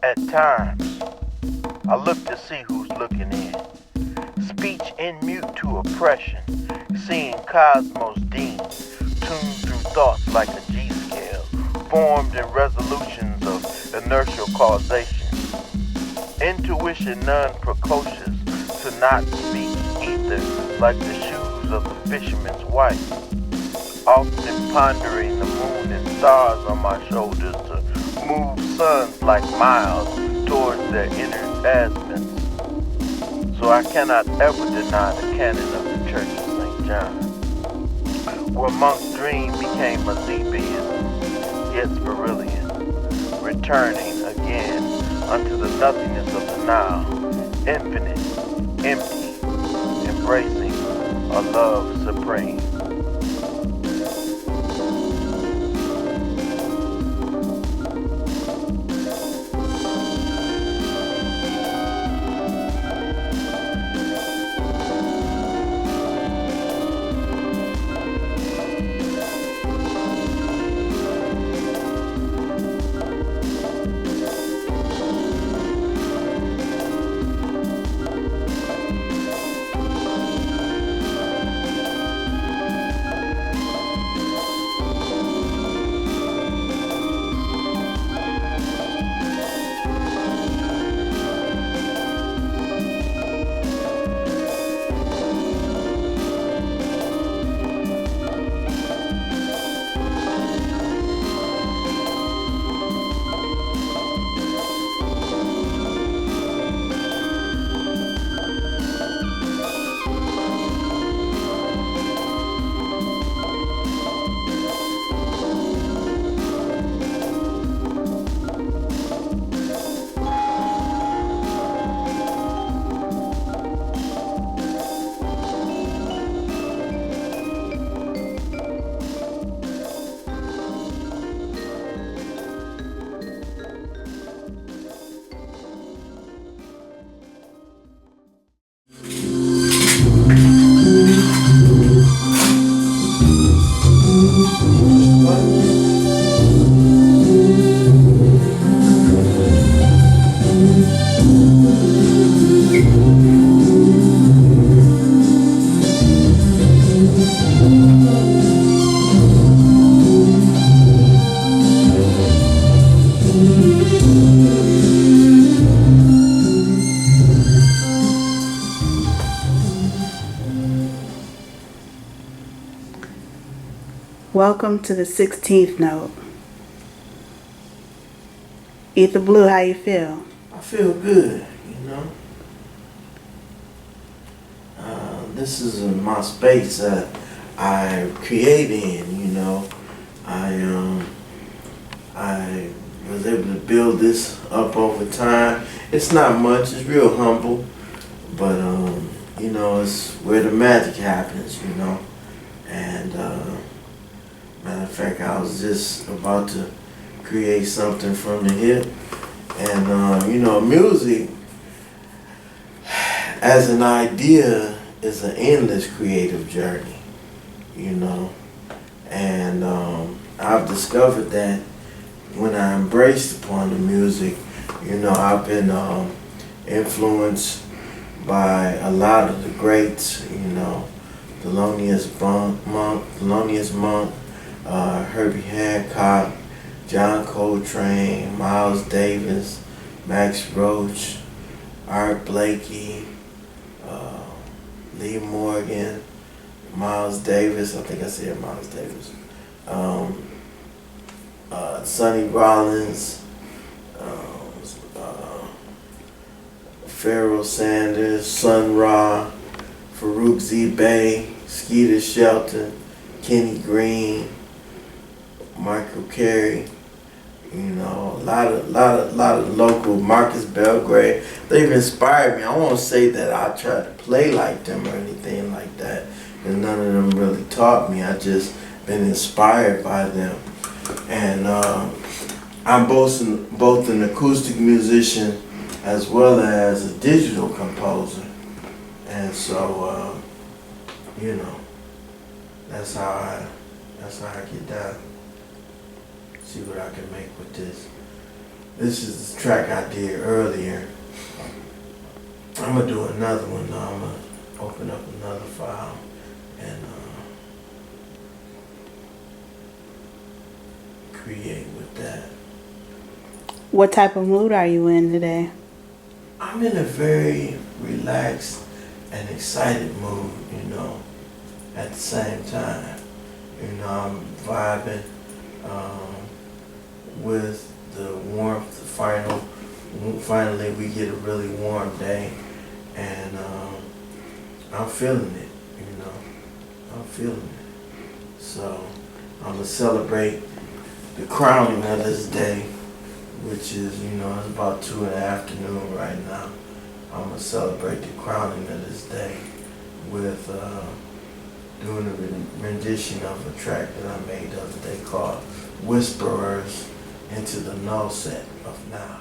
At times, I look to see who's looking in. Speech in mute to oppression, seeing cosmos deemed, tuned through thoughts like a G-scale, formed in resolutions of inertial causation. Intuition none precocious to not speak ether like the shoes of the fisherman's wife. Often pondering the moon and stars on my shoulders to move suns like miles towards their inner azimuths. So I cannot ever deny the canon of the Church of St. John, where monk's dream became a Thebian, yet Spirilian, returning again unto the nothingness of the now, infinite, empty, embracing a love supreme. Welcome to the 16th note. Ether Bleu, how you feel? I feel good, you know. This is my space that I create in, you know. I was able to build this up over time. It's not much, it's real humble, but you know, it's where the magic happens, you know. And matter of fact, I was just about to create something from the hip. And you know, music as an idea is an endless creative journey, you know. And I've discovered that when I embraced upon the music, you know, I've been influenced by a lot of the greats, you know, Thelonious Monk, Herbie Hancock, John Coltrane, Miles Davis, Max Roach, Art Blakey, Lee Morgan, Miles Davis, I think I said Miles Davis, Sonny Rollins, uh, Pharoah Sanders, Sun Ra, Farouk Z. Bay, Skeeter Shelton, Kenny Green, Michael Carey. You know, a lot of local, Marcus Belgrade. They've inspired me. I won't say that I try to play like them or anything like that, because none of them really taught me. I just been inspired by them. And I'm both an acoustic musician as well as a digital composer. And so, you know, that's how I get down. See what I can make with this. This is the track I did earlier. I'm gonna do another one though. I'm gonna open up another file and create with that. What type of mood are you in today? I'm in a very relaxed and excited mood, you know, at the same time. You know, I'm vibing with the warmth. Finally we get a really warm day, and I'm feeling it, you know. I'm feeling it. So I'm gonna celebrate the crowning of this day, which is, you know, it's about 2 in the afternoon right now. I'm gonna celebrate the crowning of this day with doing a rendition of a track that I made the other day called Whisperers into the Null Set of Now.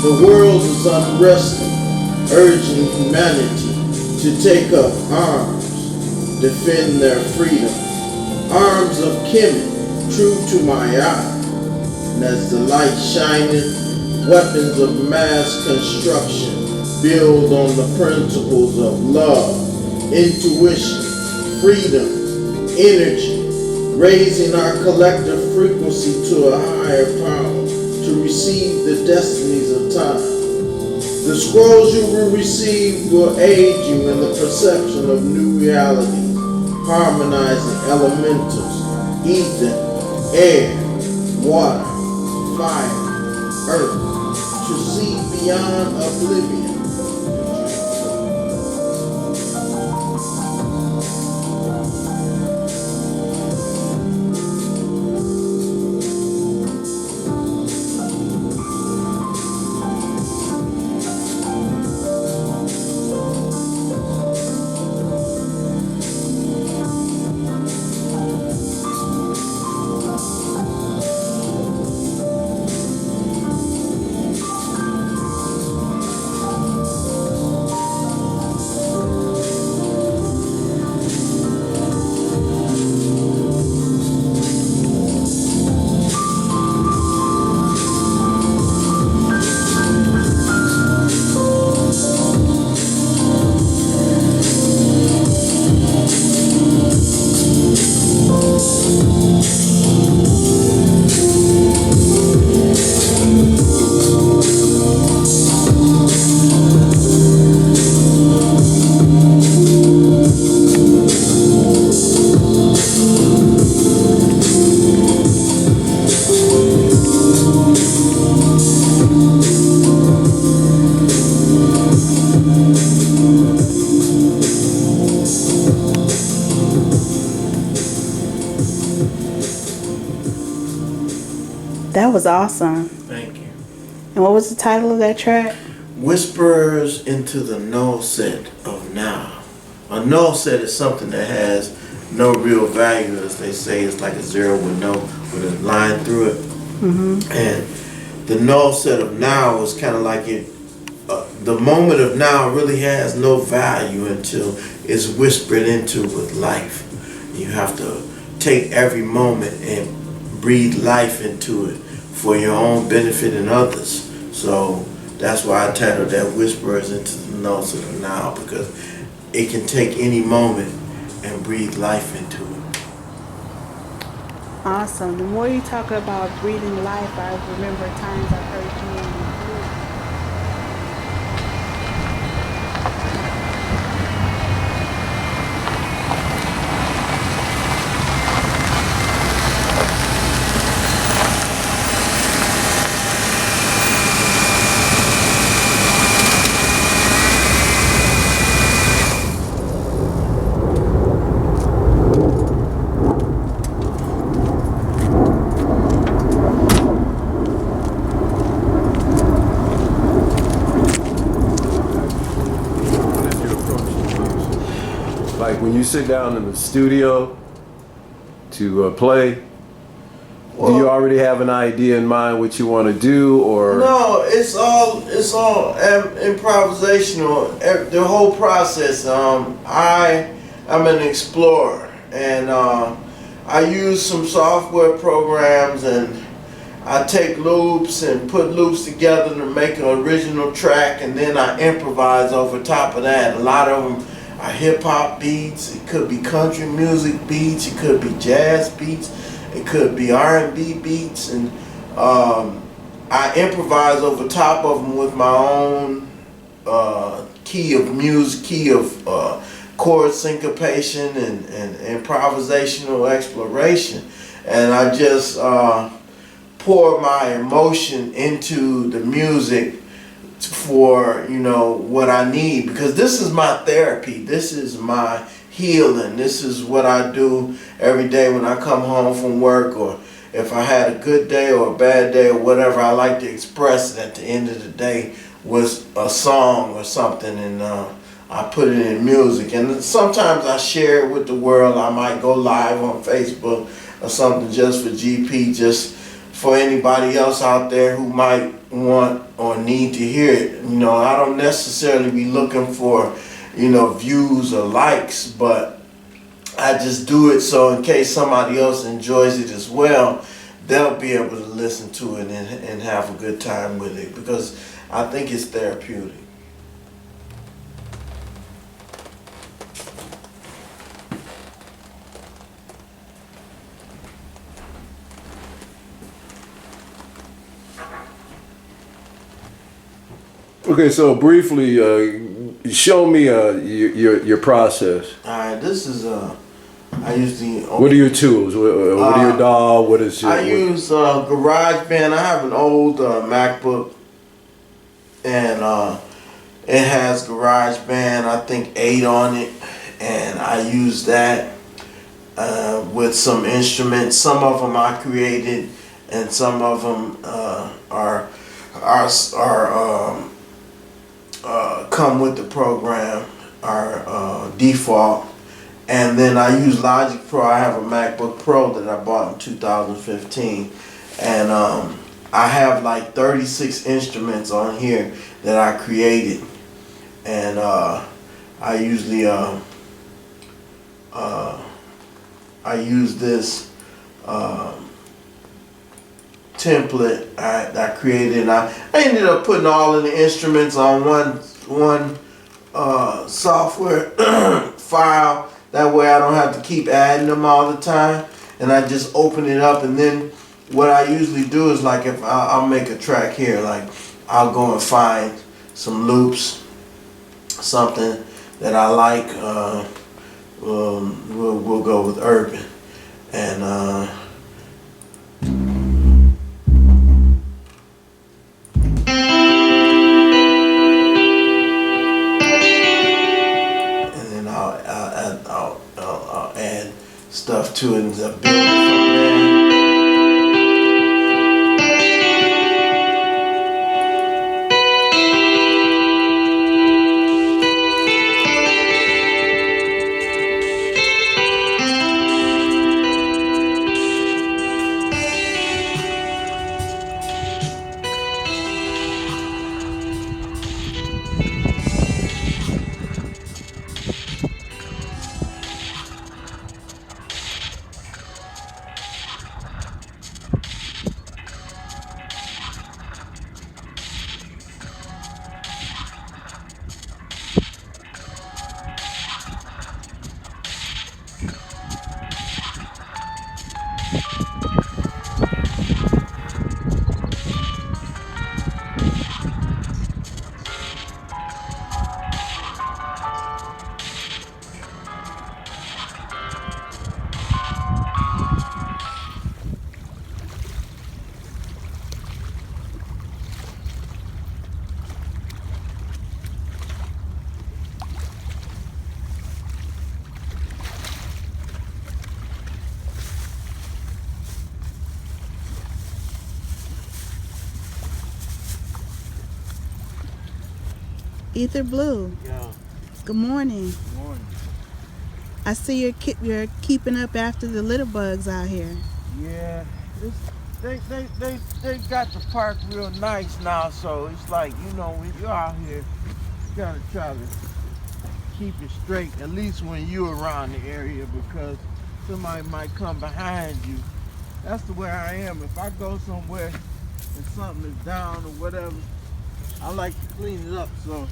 The world is unresting, urging humanity to take up arms, defend their freedom. Arms of Kemet, true to my eye. And as the light shining, weapons of mass construction build on the principles of love, intuition, freedom, energy, raising our collective frequency to a higher power to receive the destinies of time. The scrolls you will receive will aid you in the perception of new realities, harmonizing elementals, ether, air, water, fire, earth, to see beyond oblivion. That was awesome. Thank you. And what was the title of that track? Whispers into the null set of now. A null set is something that has no real value, as they say. It's like a zero with a line through it. Mm-hmm. And the null set of now is kind of like it. The moment of now really has no value until it's whispered into with life. You have to take every moment and breathe life into it for your own benefit and others. So that's why I titled that Whispers into the Notes of the Now, because it can take any moment and breathe life into it. Awesome. The more you talk about breathing life, I remember times I heard you in the Like when you sit down in the studio to play, do you already have an idea in mind what you want to do, or? No, it's all improvisational. The whole process. I'm an explorer, and I use some software programs, and I take loops and put loops together to make an original track, and then I improvise over top of that. A lot of them are hip-hop beats. It could be country music beats. It could be jazz beats. It could be R&B beats, and I improvise over top of them with my own key of music, key of chord syncopation and improvisational exploration, and I just pour my emotion into the music for, you know, what I need, because this is my therapy, this is my healing, this is what I do every day when I come home from work, or if I had a good day or a bad day or whatever. I like to express it at the end of the day with a song or something, and I put it in music, and sometimes I share it with the world. I might go live on Facebook or something just for GP, just for anybody else out there who might want or need to hear it. You know, I don't necessarily be looking for, you know, views or likes, but I just do it so in case somebody else enjoys it as well, they'll be able to listen to it and have a good time with it, because I think it's therapeutic. Okay, so briefly, show me your process. All right, this is I use the. What are your tools? What are your DAW? What is your? I use GarageBand. I have an old MacBook, and it has GarageBand. I think 8 on it, and I use that with some instruments. Some of them I created, and some of them are come with the program, are default. And then I use Logic Pro. I have a MacBook Pro that I bought in 2015, and I have like 36 instruments on here that I created, and I usually I use this template I created, and I ended up putting all of the instruments on one software file. That way I don't have to keep adding them all the time, and I just open it up. And then what I usually do is, like, if I'll make a track here, like I'll go and find some loops, something that I like. We'll go with urban, and I'll add stuff to it and build it from there. Ether Bleu. Yeah. Good morning. Good morning. I see you're keeping up after the litter bugs out here. Yeah, they got the park real nice now, so it's like, you know, when you're out here, you gotta try to keep it straight, at least when you're around the area, because somebody might come behind you. That's the way I am. If I go somewhere and something is down or whatever, I like to clean it up so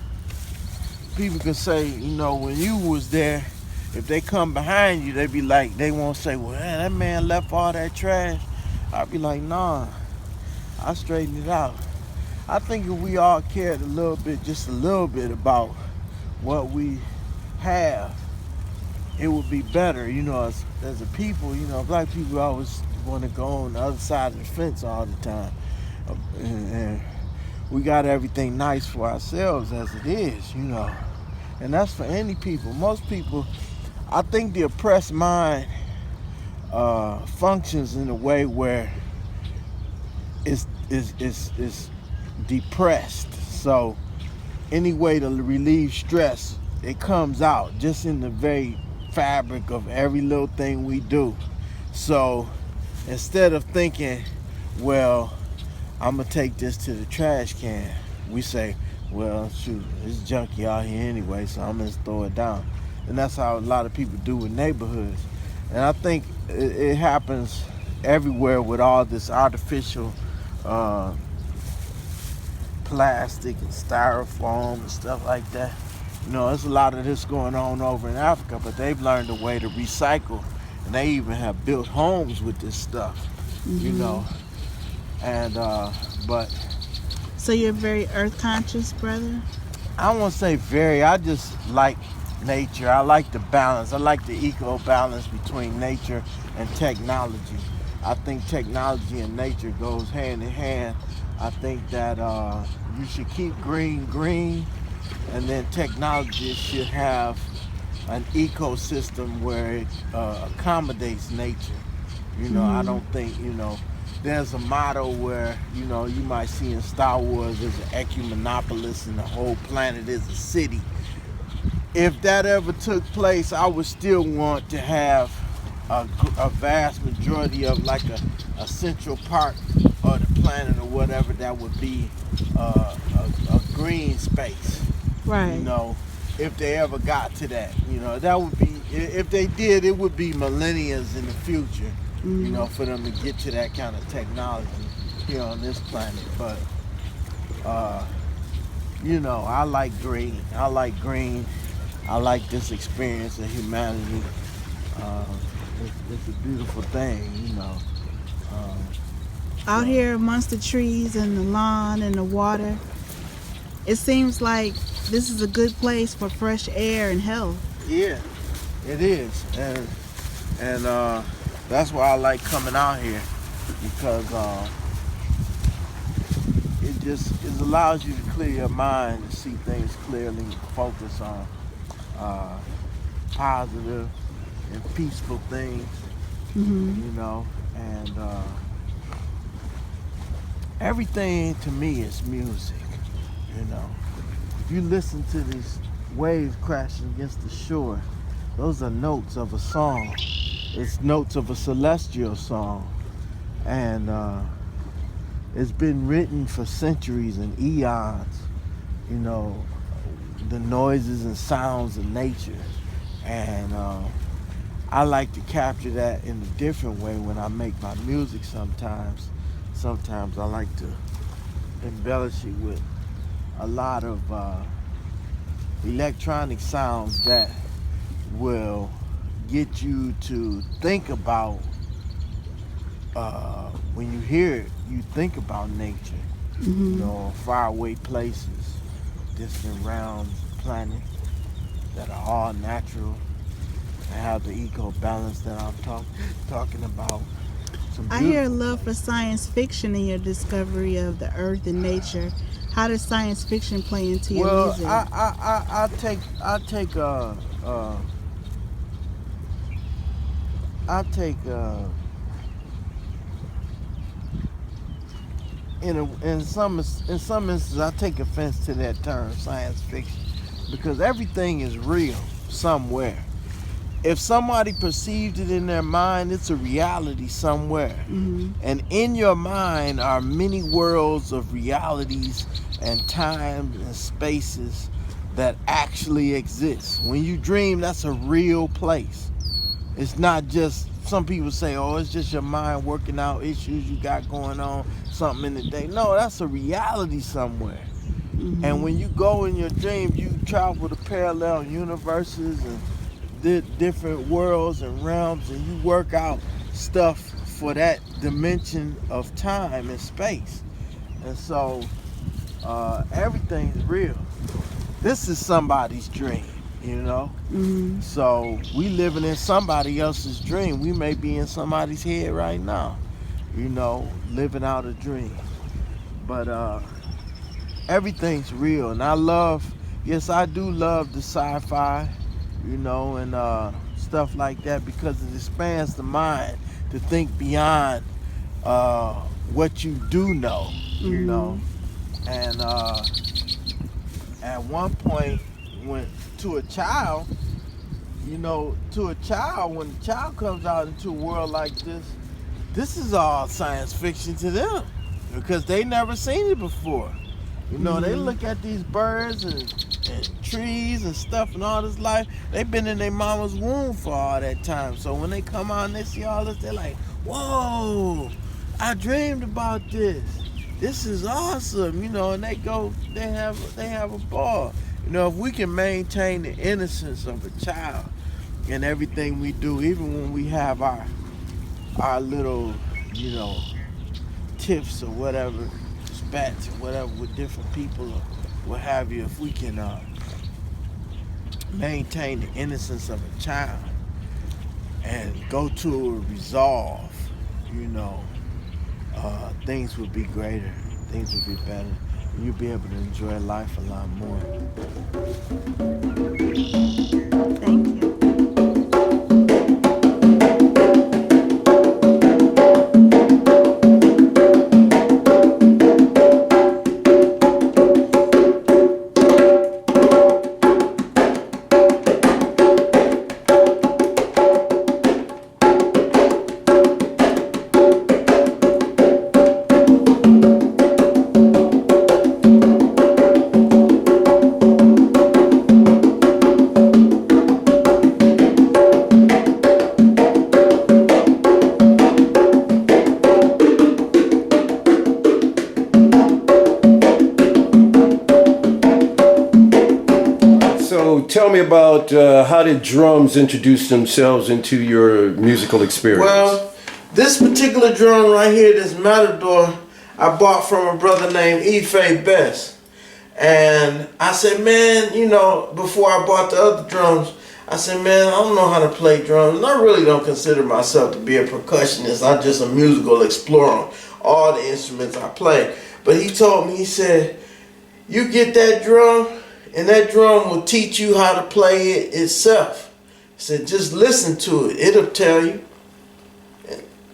people can say, you know, when you was there, if they come behind you, they be like, they won't say, well, man, that man left all that trash. I'll be like, nah, I straightened it out. I think if we all cared a little bit, just a little bit about what we have, it would be better, you know, as a people. You know, black people always want to go on the other side of the fence all the time. And we got everything nice for ourselves as it is, you know. And that's for any people. Most people, I think the oppressed mind functions in a way where it's depressed. So any way to relieve stress, it comes out just in the very fabric of every little thing we do. So instead of thinking, well, I'm gonna take this to the trash can. We say, well, shoot, it's junky out here anyway, so I'm gonna just throw it down. And that's how a lot of people do with neighborhoods. And I think it happens everywhere with all this artificial plastic and styrofoam and stuff like that. You know, there's a lot of this going on over in Africa, but they've learned a way to recycle, and they even have built homes with this stuff. You know, and but So you're very earth conscious, brother? I won't say very. I just like nature. I like the balance. I like the eco balance between nature and technology. I think technology and nature goes hand in hand. I think that you should keep green green, and then technology should have an ecosystem where it accommodates nature. You know, I don't think, you know, there's a motto where, you know, you might see in Star Wars there's an ecumenopolis and the whole planet is a city. If that ever took place, I would still want to have a vast majority of like a central part of the planet or whatever that would be a green space. Right. You know, if they ever got to that, you know, that would be, if they did, it would be millennia in the future, you know, for them to get to that kind of technology here on this planet. But, you know, I like green. I like green. I like this experience of humanity. It's a beautiful thing, you know. Out here amongst the trees and the lawn and the water, it seems like this is a good place for fresh air and health. Yeah, it is, and that's why I like coming out here, because it allows you to clear your mind and see things clearly, focus on positive and peaceful things, you know, and everything to me is music, you know. If you listen to these waves crashing against the shore, those are notes of a song. It's notes of a celestial song. And it's been written for centuries and eons, you know, the noises and sounds of nature. And I like to capture that in a different way when I make my music sometimes. Sometimes I like to embellish it with a lot of electronic sounds that will get you to think about, when you hear it, you think about nature, you know, faraway places, distant realms, planets that are all natural and have the eco balance that I'm talking about. I hear a love for science fiction in your discovery of the earth and nature. How does science fiction play into your music? Well, I take in some instances I take offense to that term science fiction, because everything is real somewhere. If somebody perceived it in their mind, it's a reality somewhere. And in your mind are many worlds of realities and times and spaces that actually exist. When you dream, that's a real place. It's not just, some people say, oh, it's just your mind working out issues you got going on, something in the day. No, that's a reality somewhere. And when you go in your dream, you travel to parallel universes and different worlds and realms, and you work out stuff for that dimension of time and space. And so everything's real. This is somebody's dream, you know. So we living in somebody else's dream. We may be in somebody's head right now, you know, living out a dream. But everything's real, and I do love the sci-fi, you know, and stuff like that, because it expands the mind to think beyond what you do know, you know. And at one point, when to a child, you know, when the child comes out into a world like this, this is all science fiction to them because they never seen it before. You know, they look at these birds and trees and stuff and all this life. They've been in their mama's womb for all that time. So when they come out and they see all this, they're like, whoa, I dreamed about this. This is awesome, you know, and they have a ball. You know, if we can maintain the innocence of a child in everything we do, even when we have our little, you know, tiffs or whatever, spats or whatever with different people or what have you, if we can maintain the innocence of a child and go to a resolve, you know, things would be greater, things would be better. You'd be able to enjoy life a lot more. Thank you. Tell me about how did drums introduce themselves into your musical experience? Well, this particular drum right here, this Matador, I bought from a brother named Ife Best. And I said, man, you know, before I bought the other drums, I said, man, I don't know how to play drums. And I really don't consider myself to be a percussionist. I'm just a musical explorer on all the instruments I play. But he told me, he said, you get that drum, and that drum will teach you how to play it itself. He said, just listen to it. It'll tell you.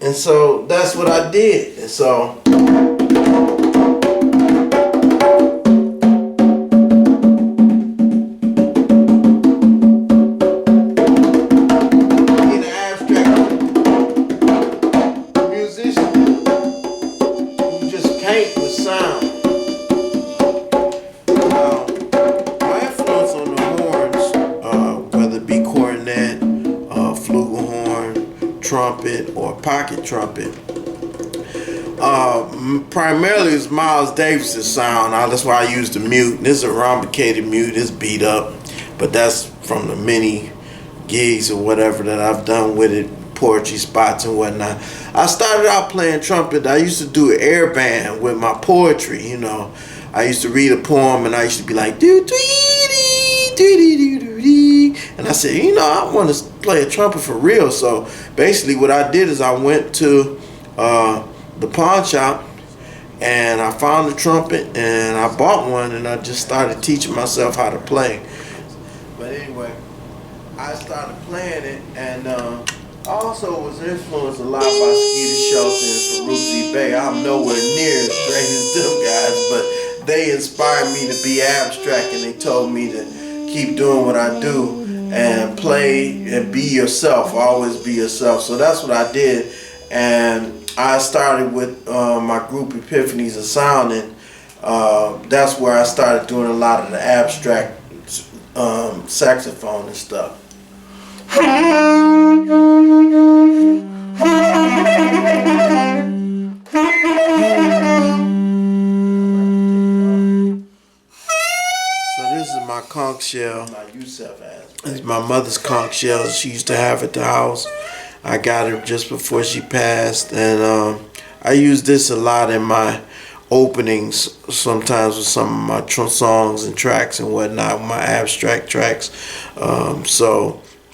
And so that's what I did. And so being an abstract musician, you just paint with sound. Trumpet or pocket trumpet. Primarily it's Miles Davis's sound. That's why I use the mute. This is a rhombicated mute. It's beat up, but that's from the many gigs or whatever that I've done with it, poetry spots and whatnot. I started out playing trumpet. I used to do an air band with my poetry. You know, I used to read a poem and I used to be like doo doo dee doo dee doo doo dee, and I said, you know, I want to play a trumpet for real. So basically what I did is I went to the pawn shop and I found a trumpet and I bought one and I just started teaching myself how to play. But anyway, I started playing it, and I also was influenced a lot by Skeeter Shelton and Faruqi Bey. I'm nowhere near as great as them guys, but they inspired me to be abstract, and they told me to keep doing what I do and play and be yourself, always be yourself. So that's what I did, and I started with my group Epiphanies of Sound, and that's where I started doing a lot of the abstract saxophone and stuff. My conch shell. It's my mother's conch shell. She used to have at the house. I got her just before she passed, and I use this a lot in my openings, sometimes with some of my songs and tracks and whatnot, my abstract tracks.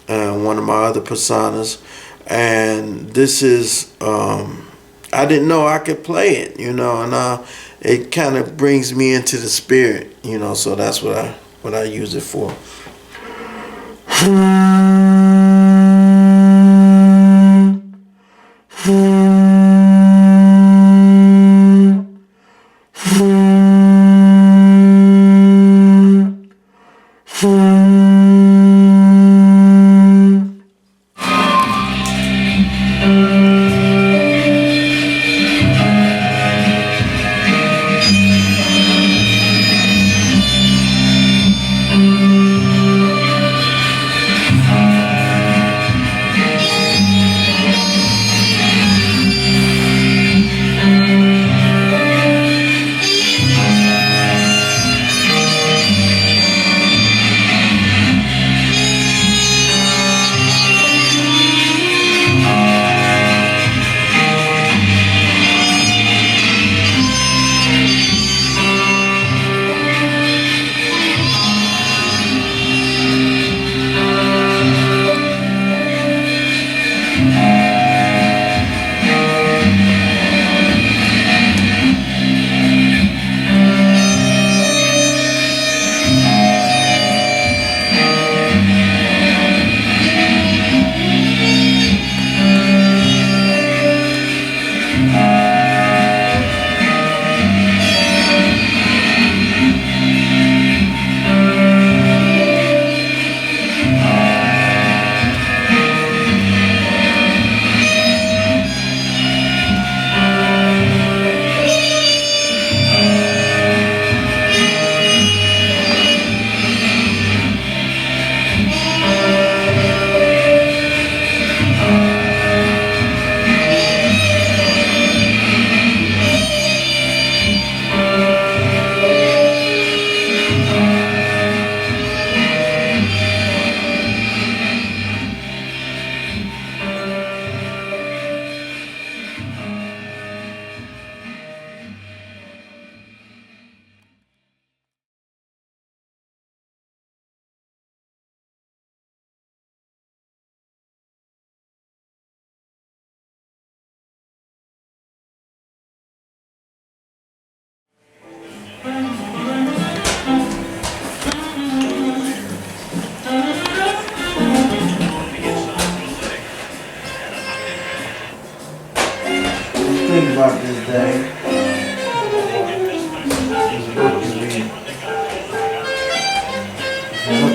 One of my other personas, and this is I didn't know I could play it, you know, and it kind of brings me into the spirit, you know, so that's what I use it for.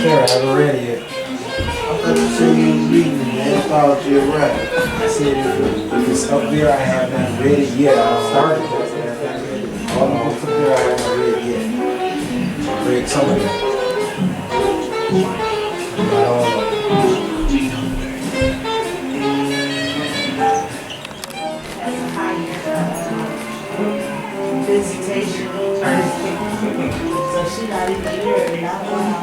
care, I haven't read it yet. I thought you said you was reading the anthology of rap. I said if it's up there, I have not read it yet. I started it, but I haven't read it. All the books up there, I haven't read yet. I've read some of them. Not all of them. Visitation. So she not even here. Not one.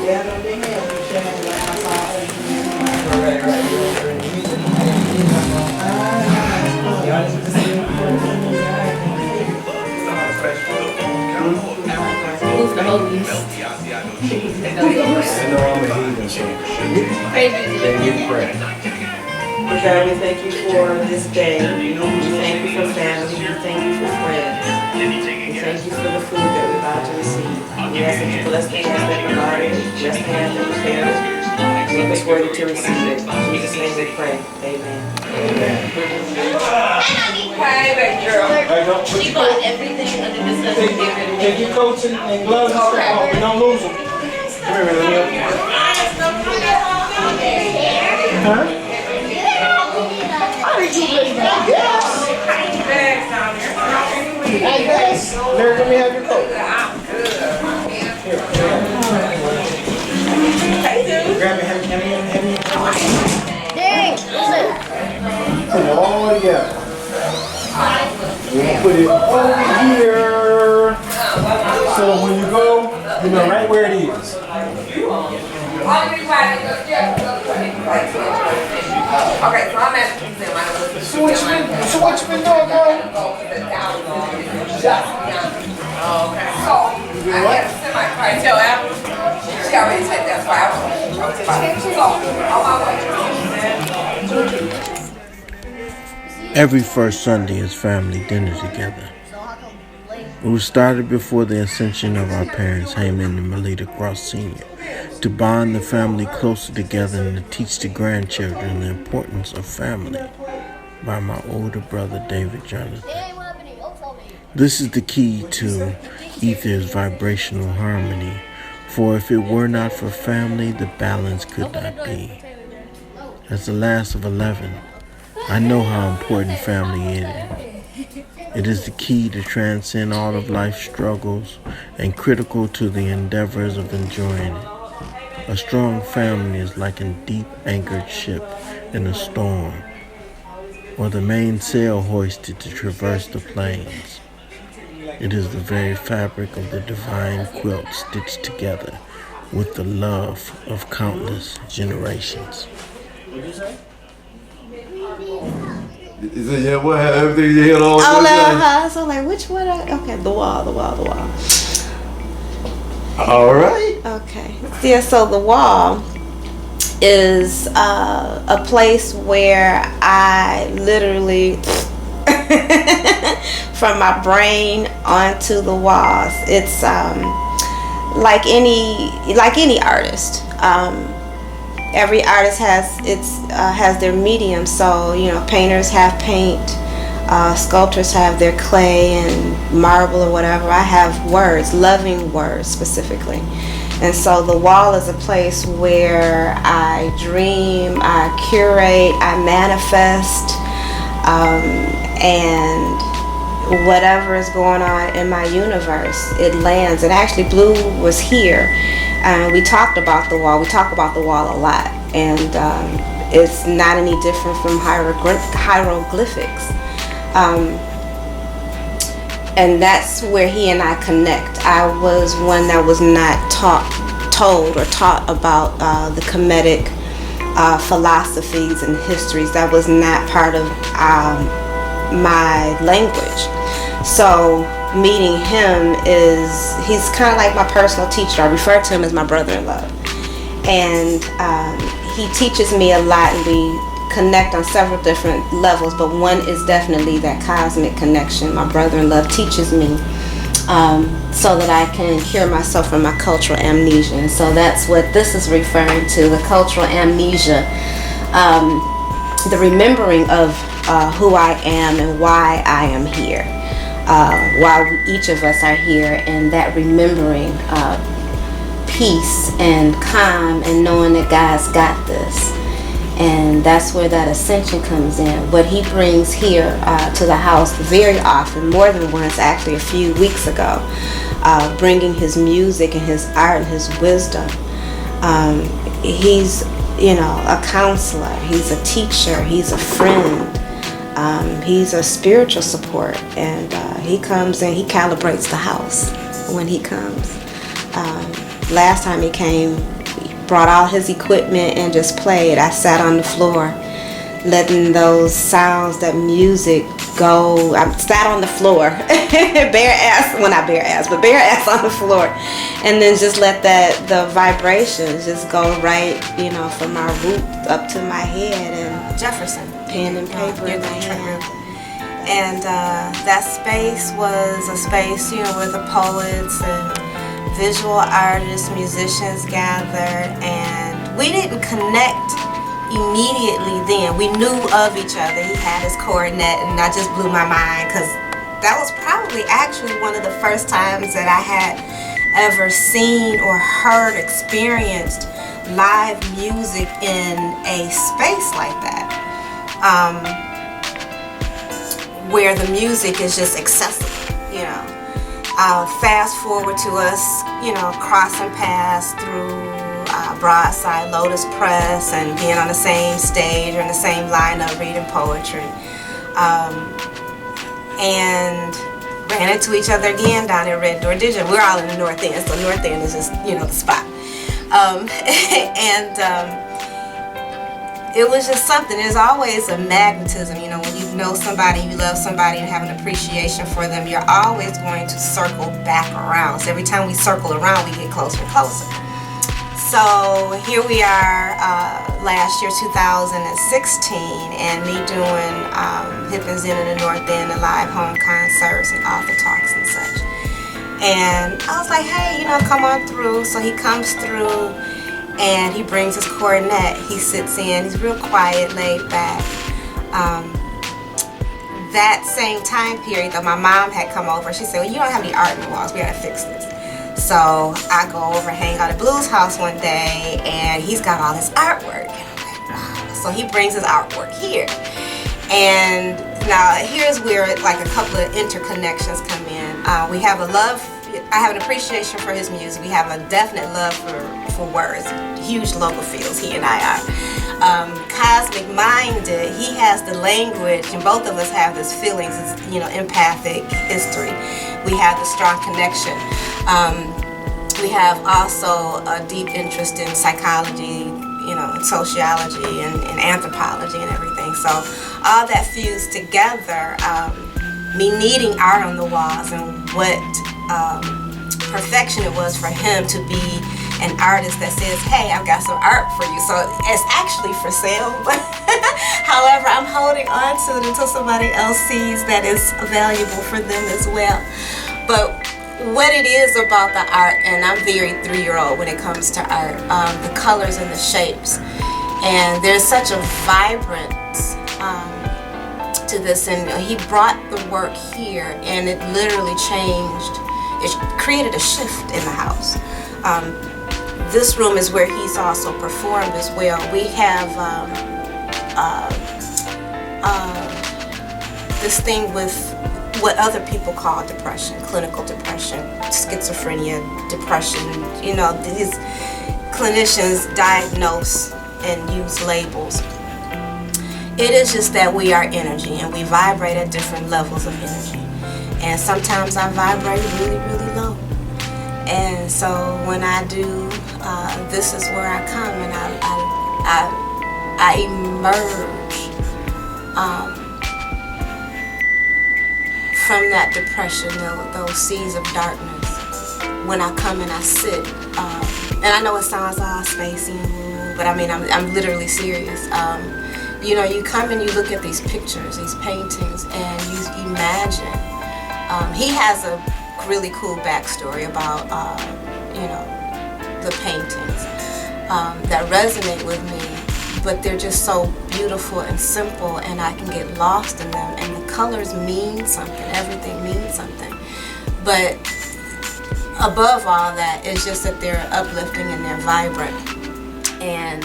Yeah, no, they have me sharing like I saw her. Who's the holiest? I know I'm a heathen, so they pray. God, we thank you for this day. We thank you for family. We thank you for friends. We thank you for the food that we're about to receive. We ask that you bless the hands that provide it, bless the hands that prepare it. Make us worthy to receive it. In Jesus' name we pray. Amen. Hey, baby girl. She bought everything under the sun to get rid of Take your coats and gloves and stuff off, but don't lose them. Come here, let me help you. Huh? I guess. Larry, let me have your coat. Grab it, have me. Dang, Put it all together. We'll put it over here. So when you go, you know right where it is. Okay, so I'm at the museum. So what you been doing, girl? Okay. So, I had a semi-car. Tell Apple. She already said that's why I was on my way. Every first Sunday is family dinner together. It was started before the ascension of our parents, Heyman and Melita Cross Sr., to bond the family closer together and to teach the grandchildren the importance of family by my older brother, David Jonathan. This is the key to Aether's vibrational harmony, for if it were not for family, the balance could not be. As the last of 11, I know how important family is. It is the key to transcend all of life's struggles and critical to the endeavors of enjoying it. A strong family is like a deep anchored ship in a storm, or the mainsail hoisted to traverse the plains. It is the very fabric of the divine quilt stitched together with the love of countless generations. You said, yeah, what had everything you hit on? So like, which one? Okay, the wall. All right. Okay. Yeah, so the wall is a place where I literally from my brain onto the walls. It's like any artist. Every artist has their medium. So painters have paint, sculptors have their clay and marble or whatever. I have words, loving words specifically. And so the wall is a place where I dream, I curate, I manifest, and whatever is going on in my universe, it lands. And actually Bleu was here and we talked about the wall. We talk about the wall a lot, and it's not any different from hieroglyphics. And that's where he and I connect. I was one that was not told about the Kemetic philosophies and histories. That was not part of my language. So meeting him he's kind of like my personal teacher. I refer to him as my brother-in-law. And he teaches me a lot, and we connect on several different levels, but one is definitely that cosmic connection. My brother-in-law teaches me so that I can cure myself from my cultural amnesia. And so that's what this is referring to, the cultural amnesia, the remembering of who I am and why I am here, why each of us are here, and that remembering peace and calm and knowing that God's got this. And that's where that ascension comes in. What he brings here to the house very often, more than once, actually a few weeks ago, bringing his music and his art and his wisdom. He's, a counselor. He's a teacher. He's a friend. He's a spiritual support. And he comes and he calibrates the house when he comes. Last time he came, brought all his equipment and just played. I sat on the floor letting those sounds, that music go. I sat on the floor bare ass on the floor, and then just let the vibrations just go right, from my root up to my head. And Jefferson, pen and paper in my hand. And that space was a space, where the poets and visual artists, musicians gathered, and we didn't connect immediately then. We knew of each other. He had his cornet, and that just blew my mind, because that was probably actually one of the first times that I had ever seen or heard, experienced live music in a space like that, where the music is just accessible, fast forward to us, crossing paths through Broadside, Lotus Press, and being on the same stage or in the same lineup reading poetry. And ran into each other again down at Red Door Digital. We're all in the North End, so North End is just, the spot. It was just something. There's always a magnetism, when you know somebody, you love somebody, and have an appreciation for them, you're always going to circle back around. So every time we circle around, we get closer and closer. So here we are, last year, 2016, and me doing Hip and Zen in the North End and live home concerts and author talks and such. And I was like, hey, come on through. So he comes through, and he brings his cornet. He sits in. He's real quiet, laid back. That same time period, though, my mom had come over. She said, well, you don't have any art in the walls. We got to fix this. So I go over, hang out at Bleu's house one day, and he's got all his artwork. And I'm like, wow. So he brings his artwork here. And now here's where like a couple of interconnections come in. We have a love. I have an appreciation for his music. We have a definite love for words. Huge logophiles, he and I are. Cosmic minded, he has the language, and both of us have this feelings, empathic history. We have the strong connection. We have also a deep interest in psychology, and sociology and anthropology and everything. So all that fused together, me needing art on the walls, and what perfection it was for him to be an artist that says, hey, I've got some art for you. So it's actually for sale. However, I'm holding on to it until somebody else sees that it's valuable for them as well. But what it is about the art, and I'm very 3-year-old when it comes to art, the colors and the shapes. And there's such a vibrance to this. And he brought the work here, and it literally changed. It created a shift in the house. This room is where he's also performed as well. We have this thing with what other people call depression, clinical depression, schizophrenia, depression. These clinicians diagnose and use labels. It is just that we are energy, and we vibrate at different levels of energy. And sometimes I vibrate really, really low. And so when I do, this is where I come, and I emerge from that depression, those seas of darkness. When I come and I sit, and I know it sounds all spacey and woo, but I mean, I'm literally serious. You come and you look at these pictures, these paintings, and you imagine. He has a really cool backstory about, the paintings that resonate with me, but they're just so beautiful and simple, and I can get lost in them, and the colors mean something, everything means something. But above all that, it's just that they're uplifting and they're vibrant. And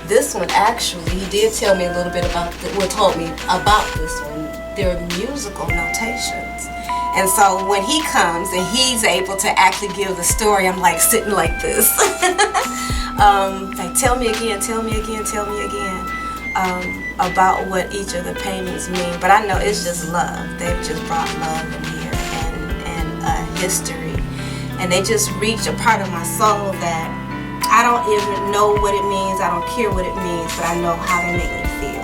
this one, actually, he did tell me a little bit about, told me about this one. They're musical notations. And so when he comes and he's able to actually give the story, I'm like sitting like this. Like, tell me again, tell me again, tell me again, about what each of the paintings mean. But I know it's just love. They've just brought love in here and history. And they just reach a part of my soul that I don't even know what it means. I don't care what it means, but I know how they make me feel.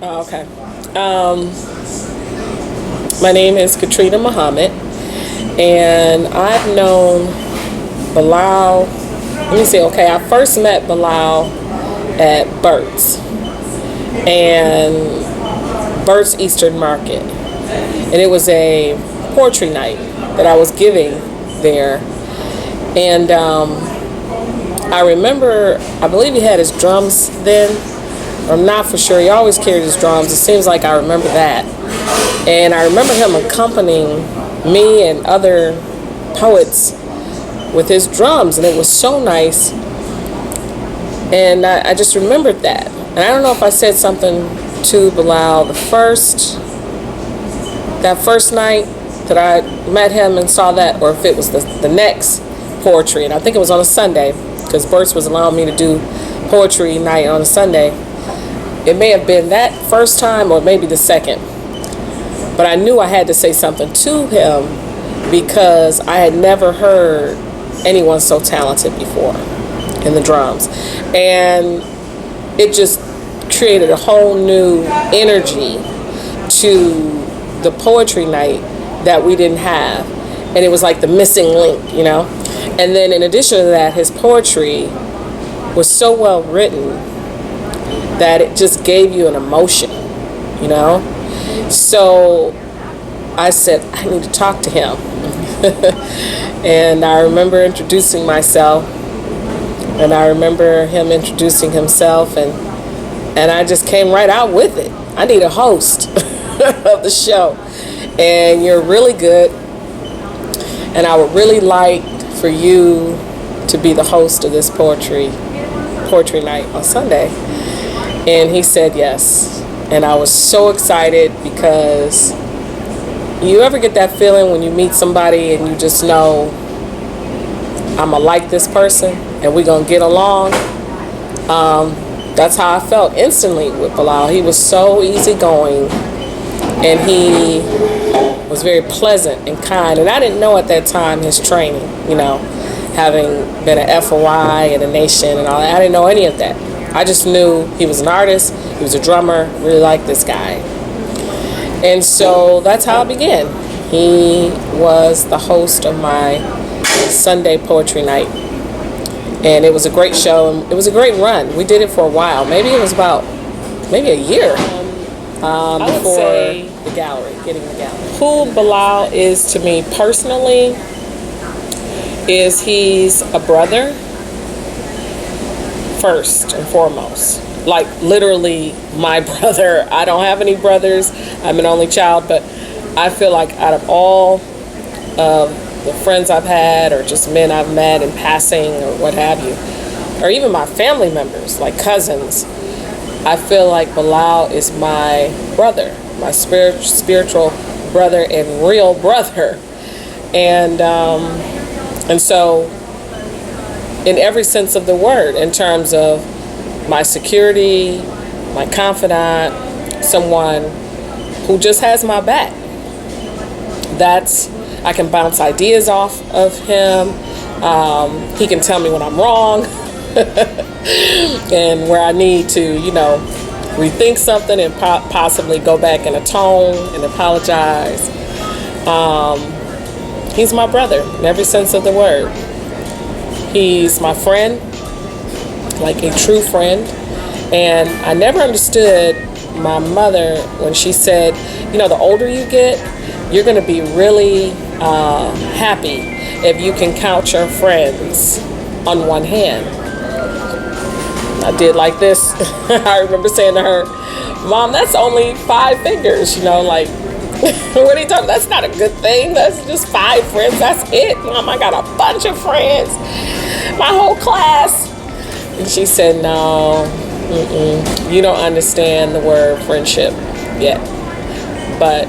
Oh, okay. My name is Katrina Muhammad, and I've known Bleu. Let me see. Okay, I first met Bleu at Burt's Eastern Market, and it was a poetry night that I was giving there, and I remember. I believe he had his drums then. I'm not for sure. He always carried his drums. It seems like I remember that. And I remember him accompanying me and other poets with his drums, and it was so nice. And I just remembered that. And I don't know if I said something to Bleu that first night that I met him and saw that, or if it was the next poetry. And I think it was on a Sunday, because Burt's was allowing me to do poetry night on a Sunday. It may have been that first time or maybe the second. But I knew I had to say something to him because I had never heard anyone so talented before in the drums. And it just created a whole new energy to the poetry night that we didn't have. And it was like the missing link, you know? And then in addition to that, his poetry was so well written that it just gave you an emotion, you know? So I said, I need to talk to him. And I remember introducing myself, and I remember him introducing himself, and I just came right out with it. I need a host of the show, and you're really good, and I would really like for you to be the host of this poetry night on Sunday. And he said yes. And I was so excited because you ever get that feeling when you meet somebody and you just know, I'm going to like this person and we're going to get along? That's how I felt instantly with Bleu. He was so easygoing, and he was very pleasant and kind. And I didn't know at that time his training, you know, having been an FOI and a Nation and all that. I didn't know any of that. I just knew he was an artist, he was a drummer, really liked this guy. And so that's how it began. He was the host of my Sunday poetry night. And it was a great show, and it was a great run. We did it for a while. Maybe it was about a year before the gallery, getting the gallery. Who Bleu is to me personally is he's a brother, first and foremost. Like literally my brother. I don't have any brothers. I'm an only child, but I feel like out of all of the friends I've had, or just men I've met in passing or what have you, or even my family members, like cousins, I feel like Bleu is my brother, my spiritual brother and real brother. And so in every sense of the word, in terms of my security, my confidant, someone who just has my back. I can bounce ideas off of him. He can tell me when I'm wrong and where I need to, rethink something and possibly go back and atone and apologize. He's my brother in every sense of the word. He's my friend, like a true friend. And I never understood my mother when she said, you know, the older you get, you're going to be really happy if you can count your friends on one hand. I did like this. I remember saying to her, Mom, that's only 5 fingers, you know, like, what are you talking about? That's not a good thing. That's just 5 friends. That's it. Mom, I got a bunch of friends. My whole class. And she said, no, you don't understand the word friendship yet. But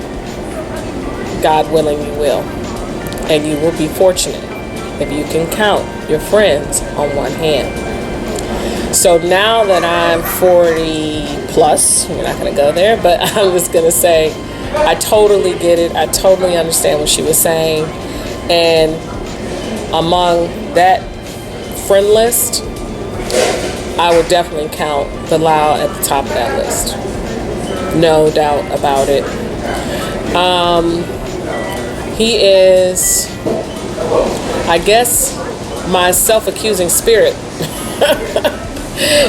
God willing, you will. And you will be fortunate if you can count your friends on one hand. So now that I'm 40 plus, we're not going to go there, but I'm just going to say, I totally get it. I totally understand what she was saying. And among that friend list, I would definitely count Bleu at the top of that list. No doubt about it. He is, I guess, my self-accusing spirit.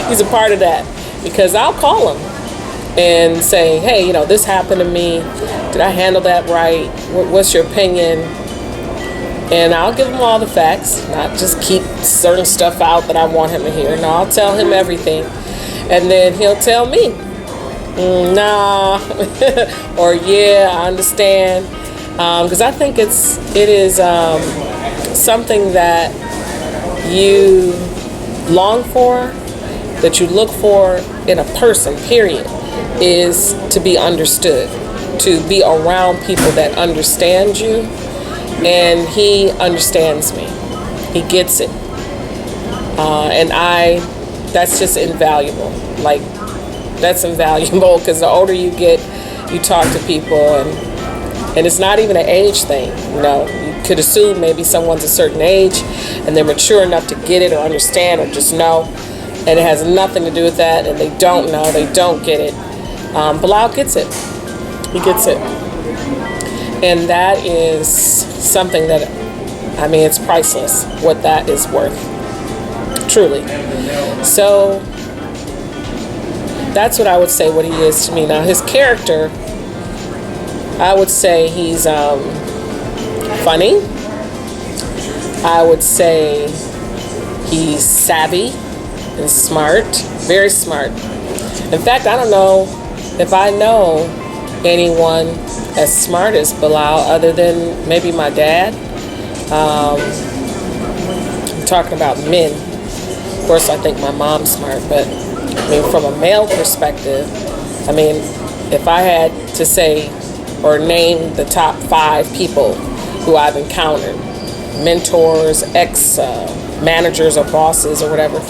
He's a part of that, because I'll call him and say, hey, you know, this happened to me. Did I handle that right? What's your opinion? And I'll give him all the facts, not just keep certain stuff out that I want him to hear. No, I'll tell him everything. And then he'll tell me, nah, or yeah, I understand. Because I think it is something that you long for, that you look for in a person, period, is to be understood, to be around people that understand you. And he understands me. He gets it. And that's just invaluable. Like, that's invaluable, because the older you get, you talk to people, and it's not even an age thing. You know, you could assume maybe someone's a certain age and they're mature enough to get it or understand or just know, and it has nothing to do with that, and they don't know, they don't get it. Bleu gets it. He gets it. And that is something that, I mean, it's priceless what that is worth. Truly. So that's what I would say what he is to me. Now, his character, I would say he's funny. I would say he's savvy and smart, very smart. In fact, I don't know if I know anyone as smart as Bleu other than maybe my dad. I'm talking about men. Of course, I think my mom's smart, but I mean, from a male perspective, I mean, if I had to say or name the top 5 people who I've encountered, mentors, ex-managers or bosses or whatever,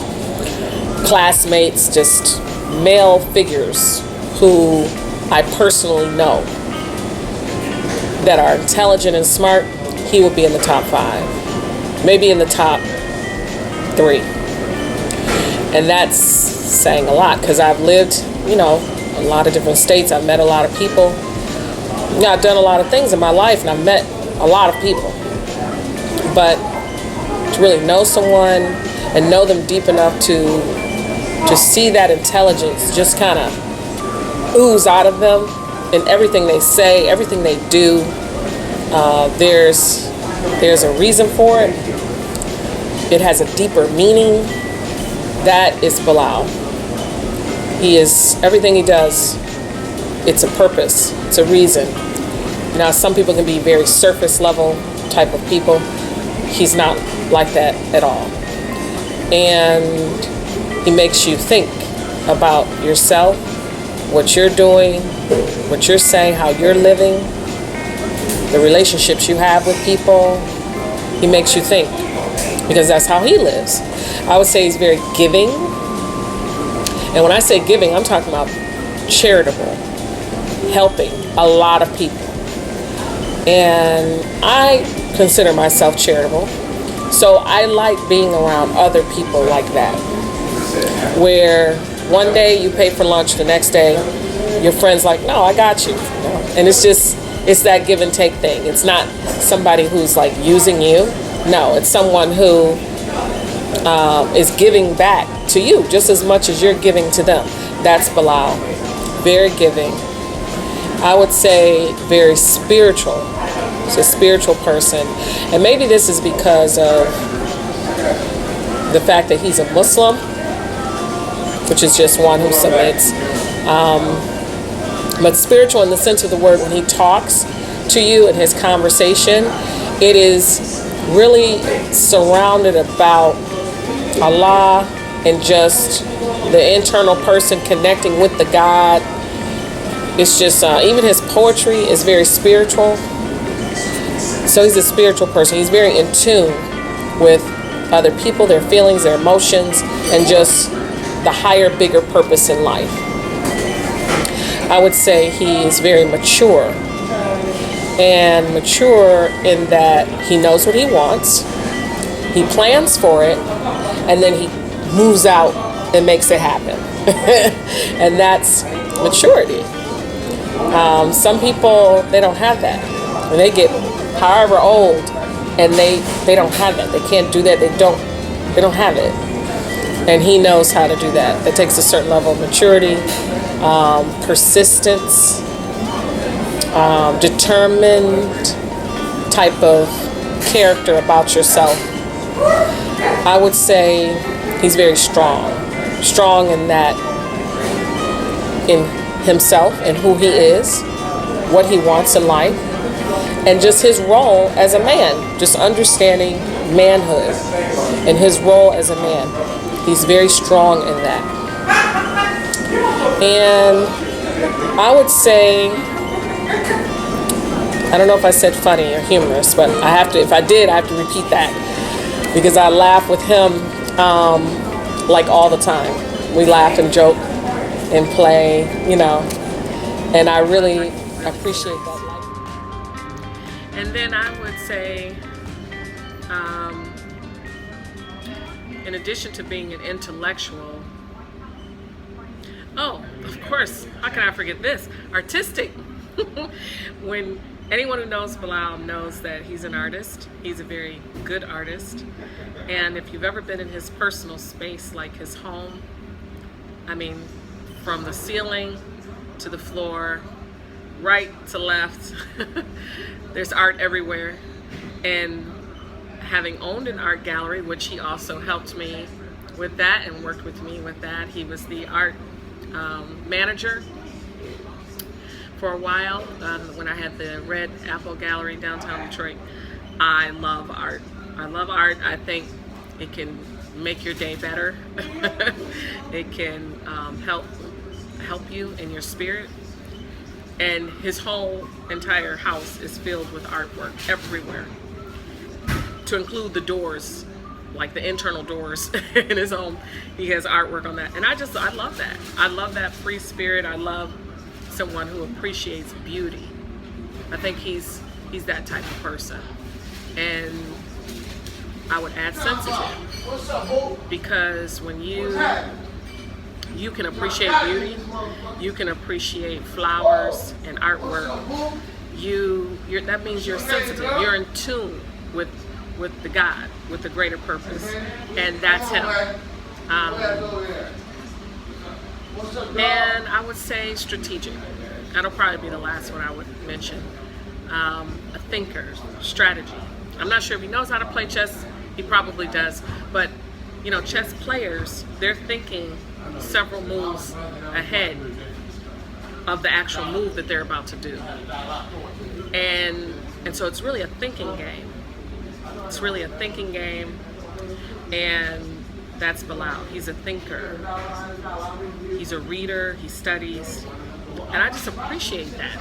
classmates, just male figures who I personally know that are intelligent and smart, he would be in the top 5, maybe in the top 3. And that's saying a lot, because I've lived, you know, a lot of different states. I've met a lot of people. You know, I've done a lot of things in my life, and I've met a lot of people. But to really know someone and know them deep enough to see that intelligence just kind of ooze out of them in everything they say, everything they do. There's a reason for it. It has a deeper meaning. That is Bleu. He is, everything he does, it's a purpose, it's a reason. Now, some people can be very surface level type of people. He's not like that at all. And he makes you think about yourself, what you're doing, what you're saying, how you're living, the relationships you have with people. He makes you think, because that's how he lives. I would say he's very giving. And when I say giving, I'm talking about charitable, helping a lot of people. And I consider myself charitable. So I like being around other people like that, where one day you pay for lunch, the next day your friend's like, no, I got you. And it's that give and take thing. It's not somebody who's like using you. No, it's someone who is giving back to you just as much as you're giving to them. That's Bleu. Very giving. I would say very spiritual. He's a spiritual person. And maybe this is because of the fact that he's a Muslim, which is just one who submits. But spiritual in the sense of the word, when he talks to you in his conversation, it is really surrounded about Allah and just the internal person connecting with the God. It's just, even his poetry is very spiritual. So he's a spiritual person. He's very in tune with other people, their feelings, their emotions, and just the higher, bigger purpose in life. I would say he is very mature. And mature in that he knows what he wants, he plans for it, and then he moves out and makes it happen. And that's maturity. Some people, they don't have that. When they get however old and they don't have that. They can't do that. They don't have it. And he knows how to do that. That takes a certain level of maturity, persistence, determined type of character about yourself. I would say he's very strong in that, in himself and who he is, what he wants in life, and just his role as a man, just understanding manhood and his role as a man. He's very strong in that. And I would say, I don't know if I said funny or humorous, but I have to, if I did, I have to repeat that, because I laugh with him like all the time. We laugh and joke and play, and I really appreciate that. And then I would say, in addition to being an intellectual, oh, of course, how can I forget this? Artistic. When anyone who knows Bleu knows that he's an artist. He's a very good artist. And if you've ever been in his personal space, like his home, I mean, from the ceiling to the floor, right to left, there's art everywhere. And having owned an art gallery, which he also helped me with that and worked with me with that. He was the art manager for a while when I had the Red Apple Gallery downtown Detroit. I love art. I think it can make your day better. It can help you in your spirit. And his whole entire house is filled with artwork everywhere, to include the doors, like the internal doors in his home. He has artwork on that. And I love that. I love that free spirit. I love someone who appreciates beauty. I think he's that type of person. And I would add sensitive, because when you can appreciate beauty, you can appreciate flowers and artwork, that means you're sensitive. You're in tune with the God, with the greater purpose, and that's him. And I would say strategic. That'll probably be the last one I would mention. A thinker, strategy. I'm not sure if he knows how to play chess. He probably does, but chess players, they're thinking several moves ahead of the actual move that they're about to do. And so it's really a thinking game. It's really a thinking game, and that's Bleu. He's a thinker. He's a reader. He studies. And I just appreciate that,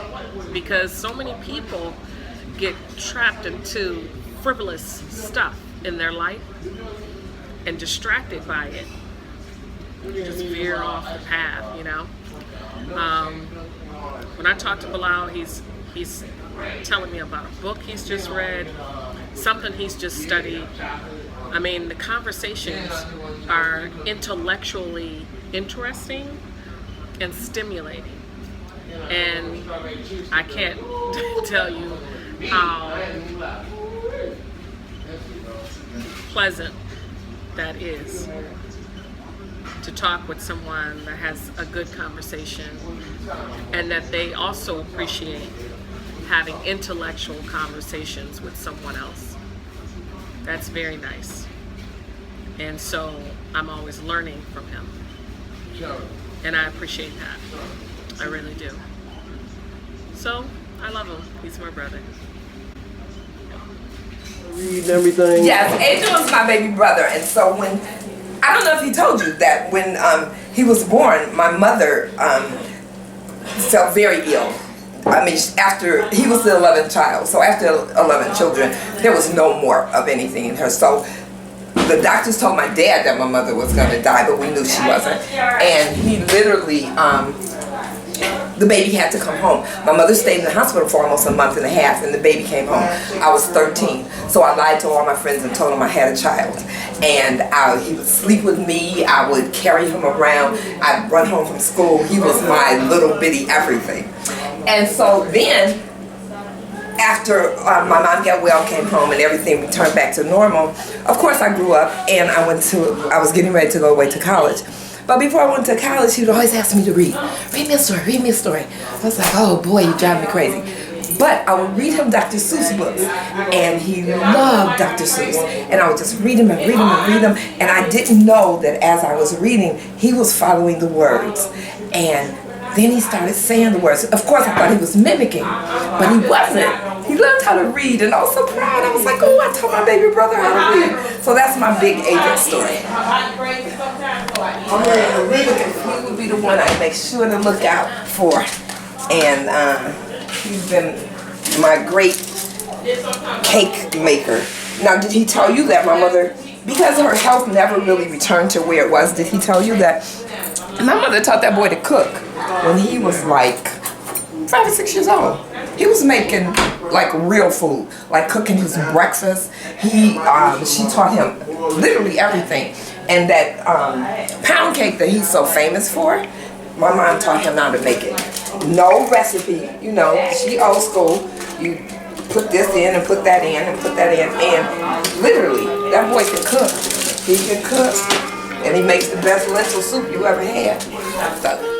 because so many people get trapped into frivolous stuff in their life and distracted by it. Just veer off the path, When I talk to Bleu, he's telling me about a book he's just read, something he's just studied. I mean, the conversations are intellectually interesting and stimulating. And I can't tell you how pleasant that is to talk with someone that has a good conversation and that they also appreciate having intellectual conversations with someone else. That's very nice. And so I'm always learning from him. And I appreciate that. I really do. So I love him. He's my brother. Reading everything? Yes, Angel is my baby brother. And so when, I don't know if he told you that when he was born, my mother felt very ill. I mean, after, he was the 11th child, so after 11 children, there was no more of anything in her. So the doctors told my dad that my mother was going to die, but we knew she wasn't. And he literally, the baby had to come home. My mother stayed in the hospital for almost a month and a half, and the baby came home. I was 13, so I lied to all my friends and told them I had a child. And he would sleep with me. I would carry him around. I'd run home from school. He was my little bitty everything. And so then, after my mom got well, came home, and everything returned back to normal, of course I grew up, and I was getting ready to go away to college. But before I went to college, he would always ask me to read. Read me a story, read me a story. I was like, oh boy, you drive me crazy. But I would read him Dr. Seuss books, and he loved Dr. Seuss. And I would just read him and read him and read him, and I didn't know that as I was reading, he was following the words. And then he started saying the words. Of course, I thought he was mimicking, but he wasn't. He learned how to read, and I was so proud. I was like, oh, I taught my baby brother how to read. So that's my big agent story. He would be the one I make sure to look out for. And he's been my great cake maker. Now, did he tell you that my mother, because her health never really returned to where it was, did he tell you that my mother taught that boy to cook when he was like 5 or 6 years old? He was making like real food, like cooking his breakfast. She taught him literally everything. And that pound cake that he's so famous for, my mom taught him how to make it. No recipe, you know, she old school. You put this in and put that in and put that in, and literally, that boy can cook. He can cook, and he makes the best lentil soup you ever had. So,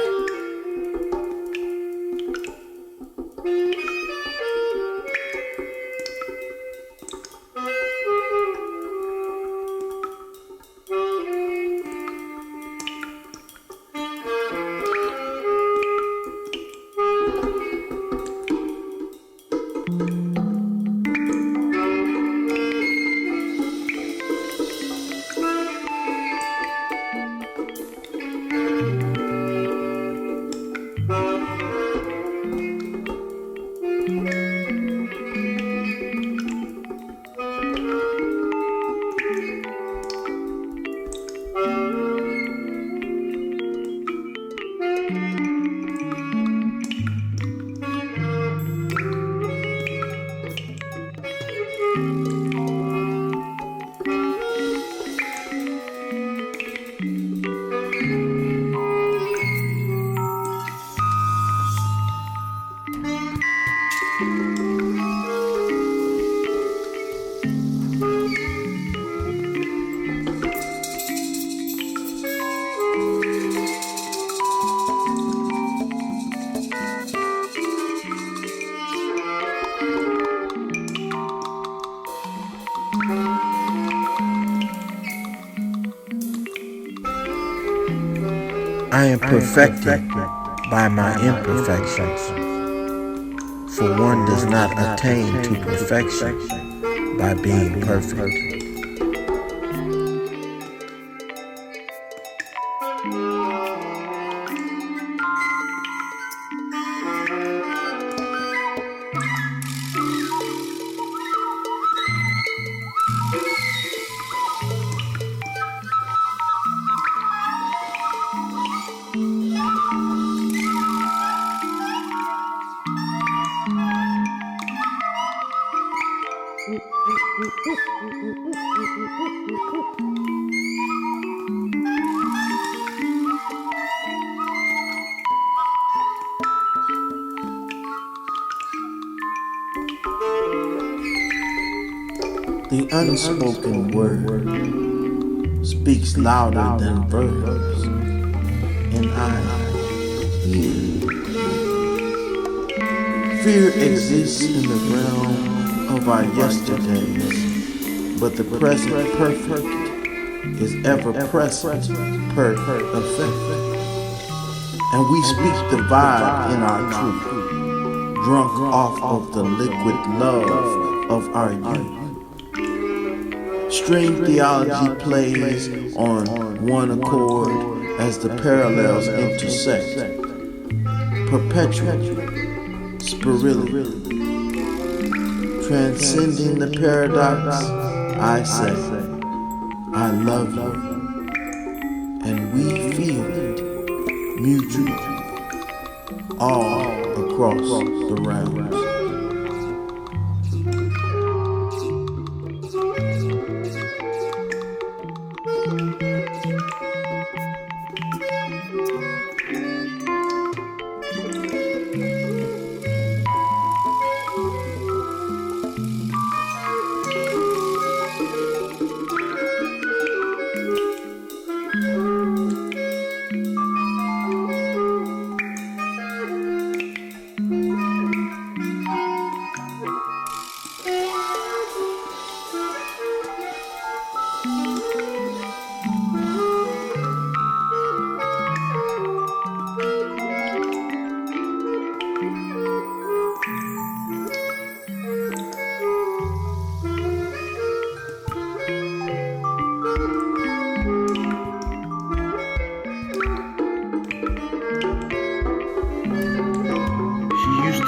I am perfected by my imperfections, for one does not attain to perfection by being perfect. The unspoken word speaks louder than verbs, and I hear. Fear exists in the realm of our yesterdays, but the present perfect is ever present per effect. And we speak the vibe in our truth, drunk off of the liquid love of our youth. String theology plays on one accord as the parallels intersect. Perpetual, spiritual, transcending the paradox, I say, I love you, and we feel it, mutual, all across the realms.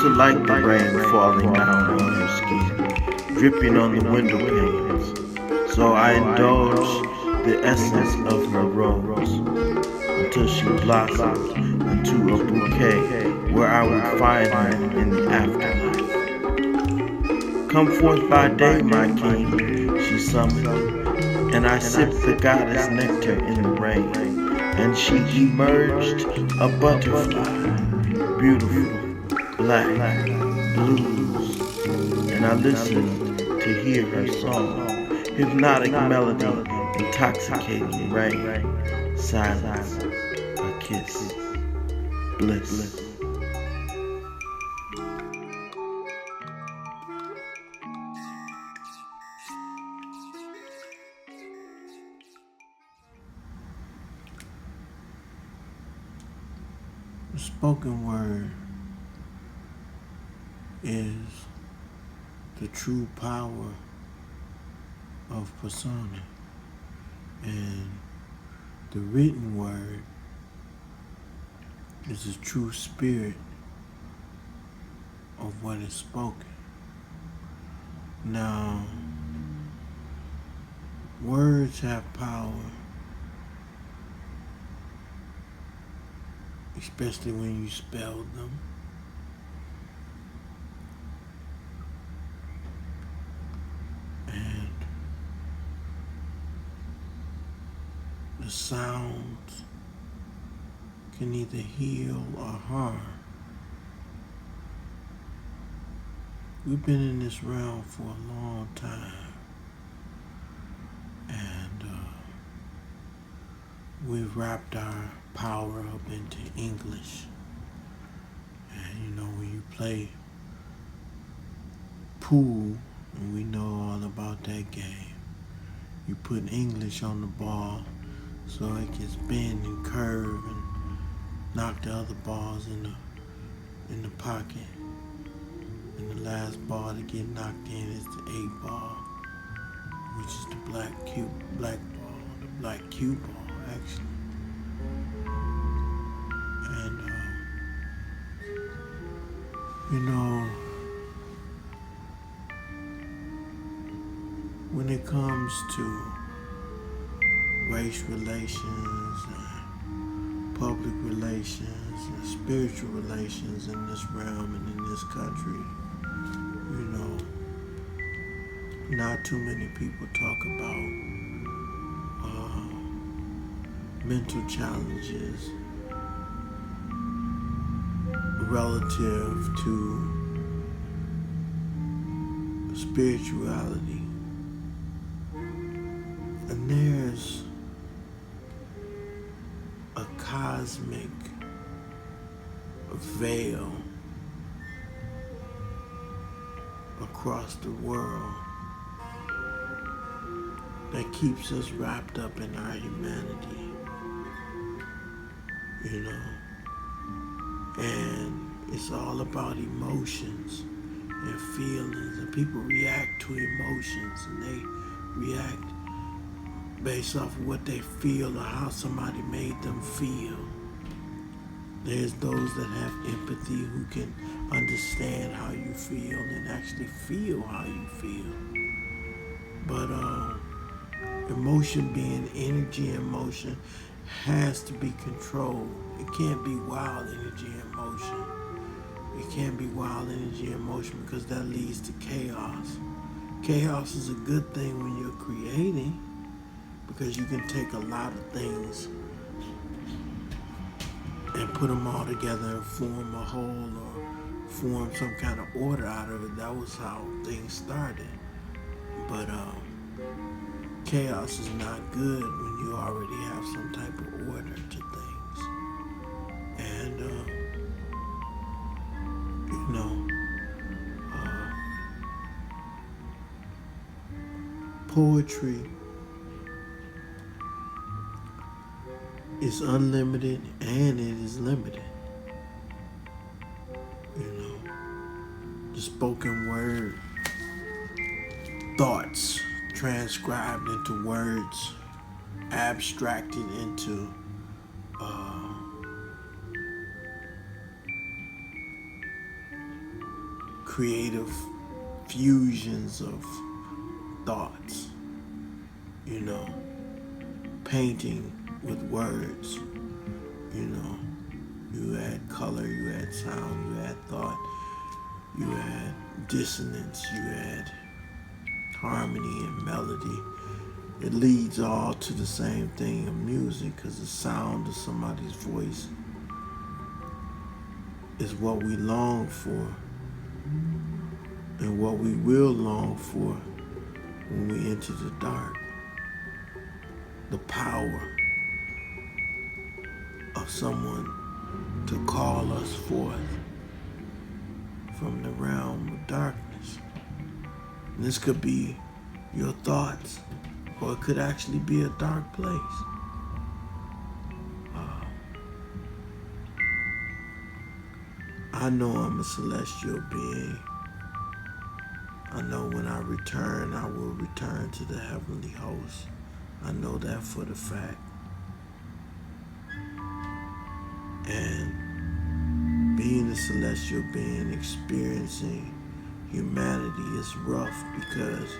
Like the rain falling down on her skin, dripping on the window panes. So I indulged the essence of her rose until she blossomed into a bouquet where I would find her in the afterlife. Come forth by day, my king, she summoned, and I sipped the goddess nectar in the rain, and she emerged a butterfly, beautiful, black, blues, and I listened to hear her song, hypnotic melody, intoxicating rain, silence, a kiss, bliss. The spoken word is the true power of persona, and the written word is the true spirit of what is spoken. Now, words have power, especially when you spell them. The sounds can either heal or harm. We've been in this realm for a long time, and we've wrapped our power up into English. And you know, when you play pool, and we know all about that game, you put English on the ball so it can bend and curve and knock the other balls in the pocket. And the last ball to get knocked in is the 8 ball, which is the black cue ball, actually. And you know, when it comes to race relations and public relations and spiritual relations in this realm and in this country, you know, not too many people talk about mental challenges relative to spirituality And there's a cosmic veil across the world that keeps us wrapped up in our humanity, you know. And it's all about emotions and feelings, and people react to emotions, and they react based off of what they feel or how somebody made them feel. There's those that have empathy who can understand how you feel and actually feel how you feel. But emotion being energy and motion has to be controlled. It can't be wild energy and motion. It can't be wild energy and motion because that leads to chaos. Chaos is a good thing when you're creating because you can take a lot of things and put them all together and form a whole or form some kind of order out of it. That was how things started. But chaos is not good when you already have some type of order to things. And, you know, poetry is unlimited and it is limited. You know, the spoken word, thoughts transcribed into words, abstracted into creative fusions of thoughts, you know, painting with words, you know, you add color, you add sound, you add thought, you add dissonance, you add harmony and melody. It leads all to the same thing of music because the sound of somebody's voice is what we long for and what we will long for when we enter the dark. The power of someone to call us forth from the realm of darkness. And this could be your thoughts, or it could actually be a dark place. I know I'm a celestial being. I know when I return, I will return to the heavenly host. I know that for the fact. And being a celestial being, experiencing humanity is rough because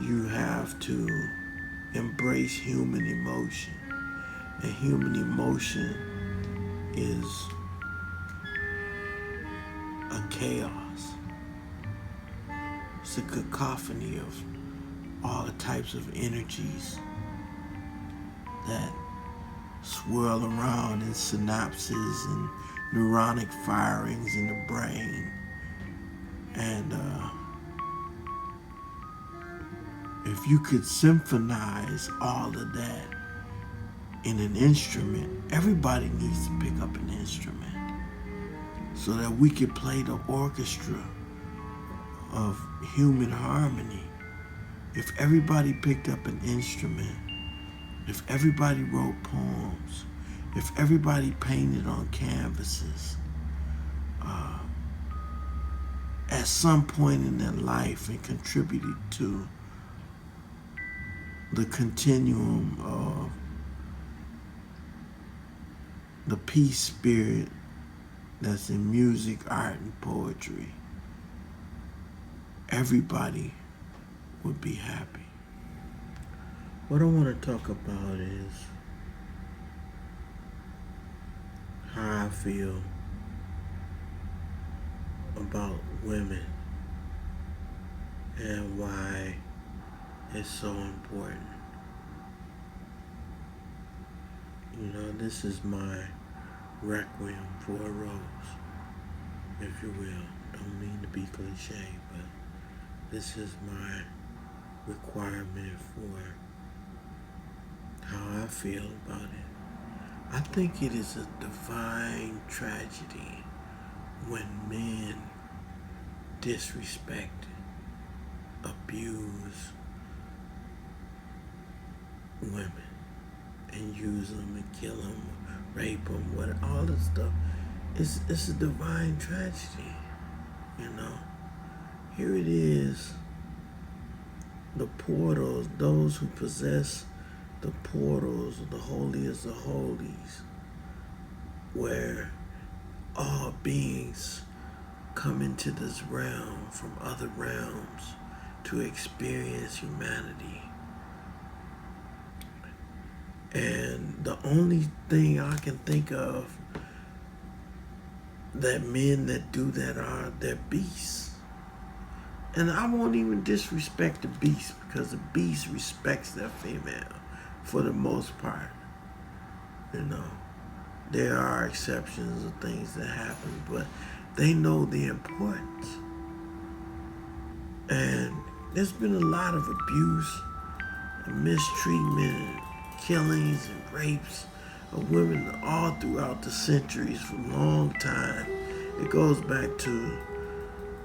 you have to embrace human emotion. And human emotion is a chaos. It's a cacophony of all the types of energies that swirl around in synapses and neuronic firings in the brain. And if you could symphonize all of that in an instrument, everybody needs to pick up an instrument so that we could play the orchestra of human harmony. If everybody picked up an instrument, if everybody wrote poems, if everybody painted on canvases, at some point in their life and contributed to the continuum of the peace spirit that's in music, art, and poetry, everybody would be happy. What I want to talk about is how I feel about women and why it's so important. You know, this is my requiem for a rose, if you will. Don't mean to be cliche, but this is my requirement for how I feel about it. I think it is a divine tragedy when men disrespect, abuse women and use them and kill them, rape them, what all this stuff. It's a divine tragedy, you know. Here it is, the portals, those who possess the portals of the holiest of holies, where all beings come into this realm from other realms to experience humanity. And the only thing I can think of that men that do that are, they're beasts. And I won't even disrespect the beast, because the beast respects their female for the most part. You know, there are exceptions of things that happen, but they know the importance. And there's been a lot of abuse and mistreatment and killings and rapes of women all throughout the centuries for a long time. It goes back to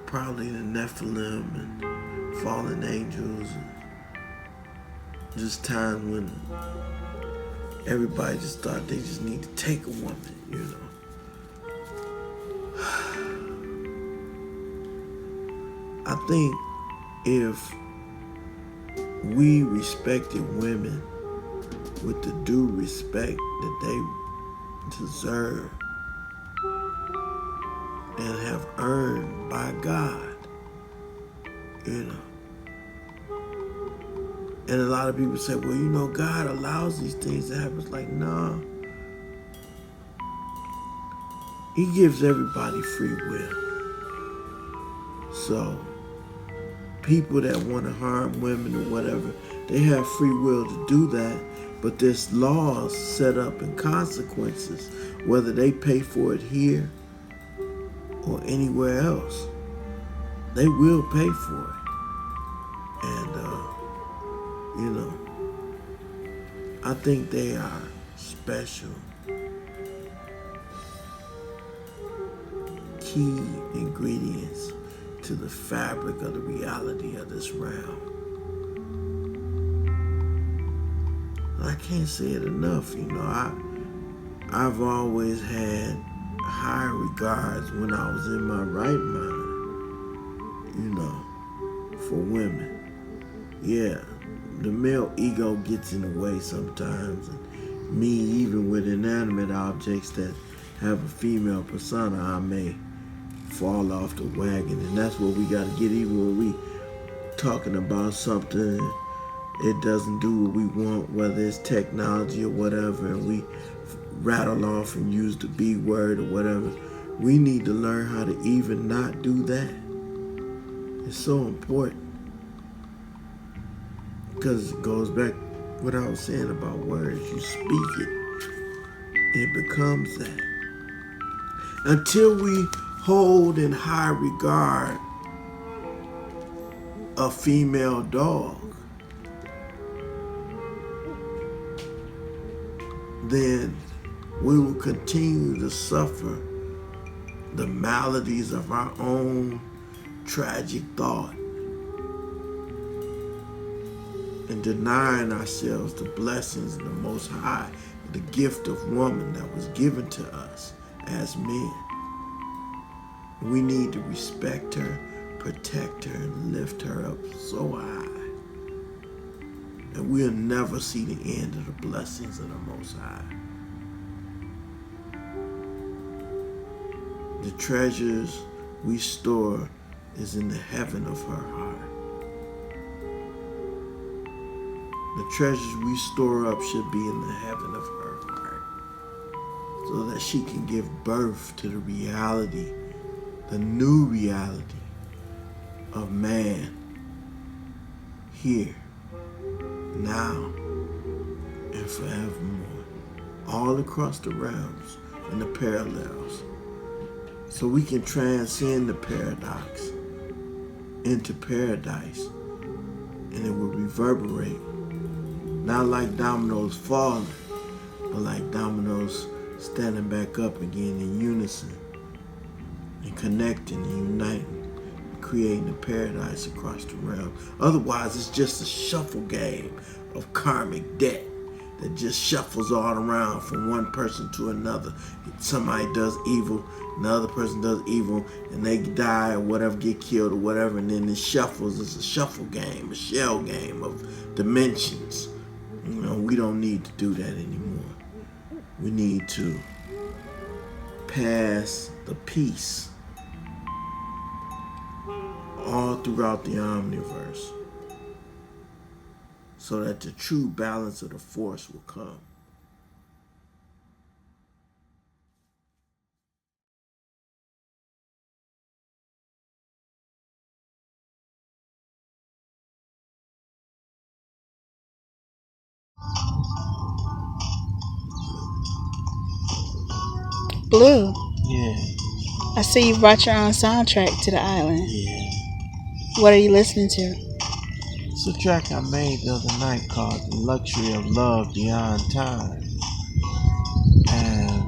probably the Nephilim and fallen angels, and just times when everybody just thought they just need to take a woman, you know. I think if we respected women with the due respect that they deserve and have earned by God, you know. And a lot of people say, well, you know, God allows these things to happen. It's like, no. He gives everybody free will. So, people that want to harm women or whatever, they have free will to do that, but there's laws set up and consequences, whether they pay for it here or anywhere else. They will pay for it. And, you know, I think they are special, key ingredients to the fabric of the reality of this realm. I can't say it enough, you know. I've always had high regards when I was in my right mind, you know, for women. Yeah, the male ego gets in the way sometimes, and me, even with inanimate objects that have a female persona, I may fall off the wagon, and that's what we got to get. Even when we talking about something, it doesn't do what we want, whether it's technology or whatever, and we rattle off and use the B word or whatever. We need to learn how to even not do that. It's so important, because it goes back what I was saying about words. You speak it, it becomes that. Until we hold in high regard a female dog, then we will continue to suffer the maladies of our own tragic thought and denying ourselves the blessings of the Most High, the gift of woman that was given to us as men. We need to respect her, protect her, and lift her up so high. And we'll never see the end of the blessings of the Most High. The treasures we store is in the heaven of her heart. The treasures we store up should be in the heaven of her heart, so that she can give birth to the reality, the new reality of man here, now, and forevermore, all across the realms and the parallels, so we can transcend the paradox into paradise, and it will reverberate Not like dominoes falling, but like dominoes standing back up again in unison and connecting and uniting, creating a paradise across the realm. Otherwise, it's just a shuffle game of karmic debt that just shuffles all around from one person to another. Somebody does evil, another person does evil, and they die or whatever, get killed or whatever, and then it shuffles. It's a shuffle game, a shell game of dimensions. You know, we don't need to do that anymore. We need to pass the peace all throughout the omniverse so that the true balance of the force will come. Bleu, Yeah, I see you brought your own soundtrack to the island. yeah. What are you listening to? It's a track I made the other night called The Luxury of Love Beyond Time. And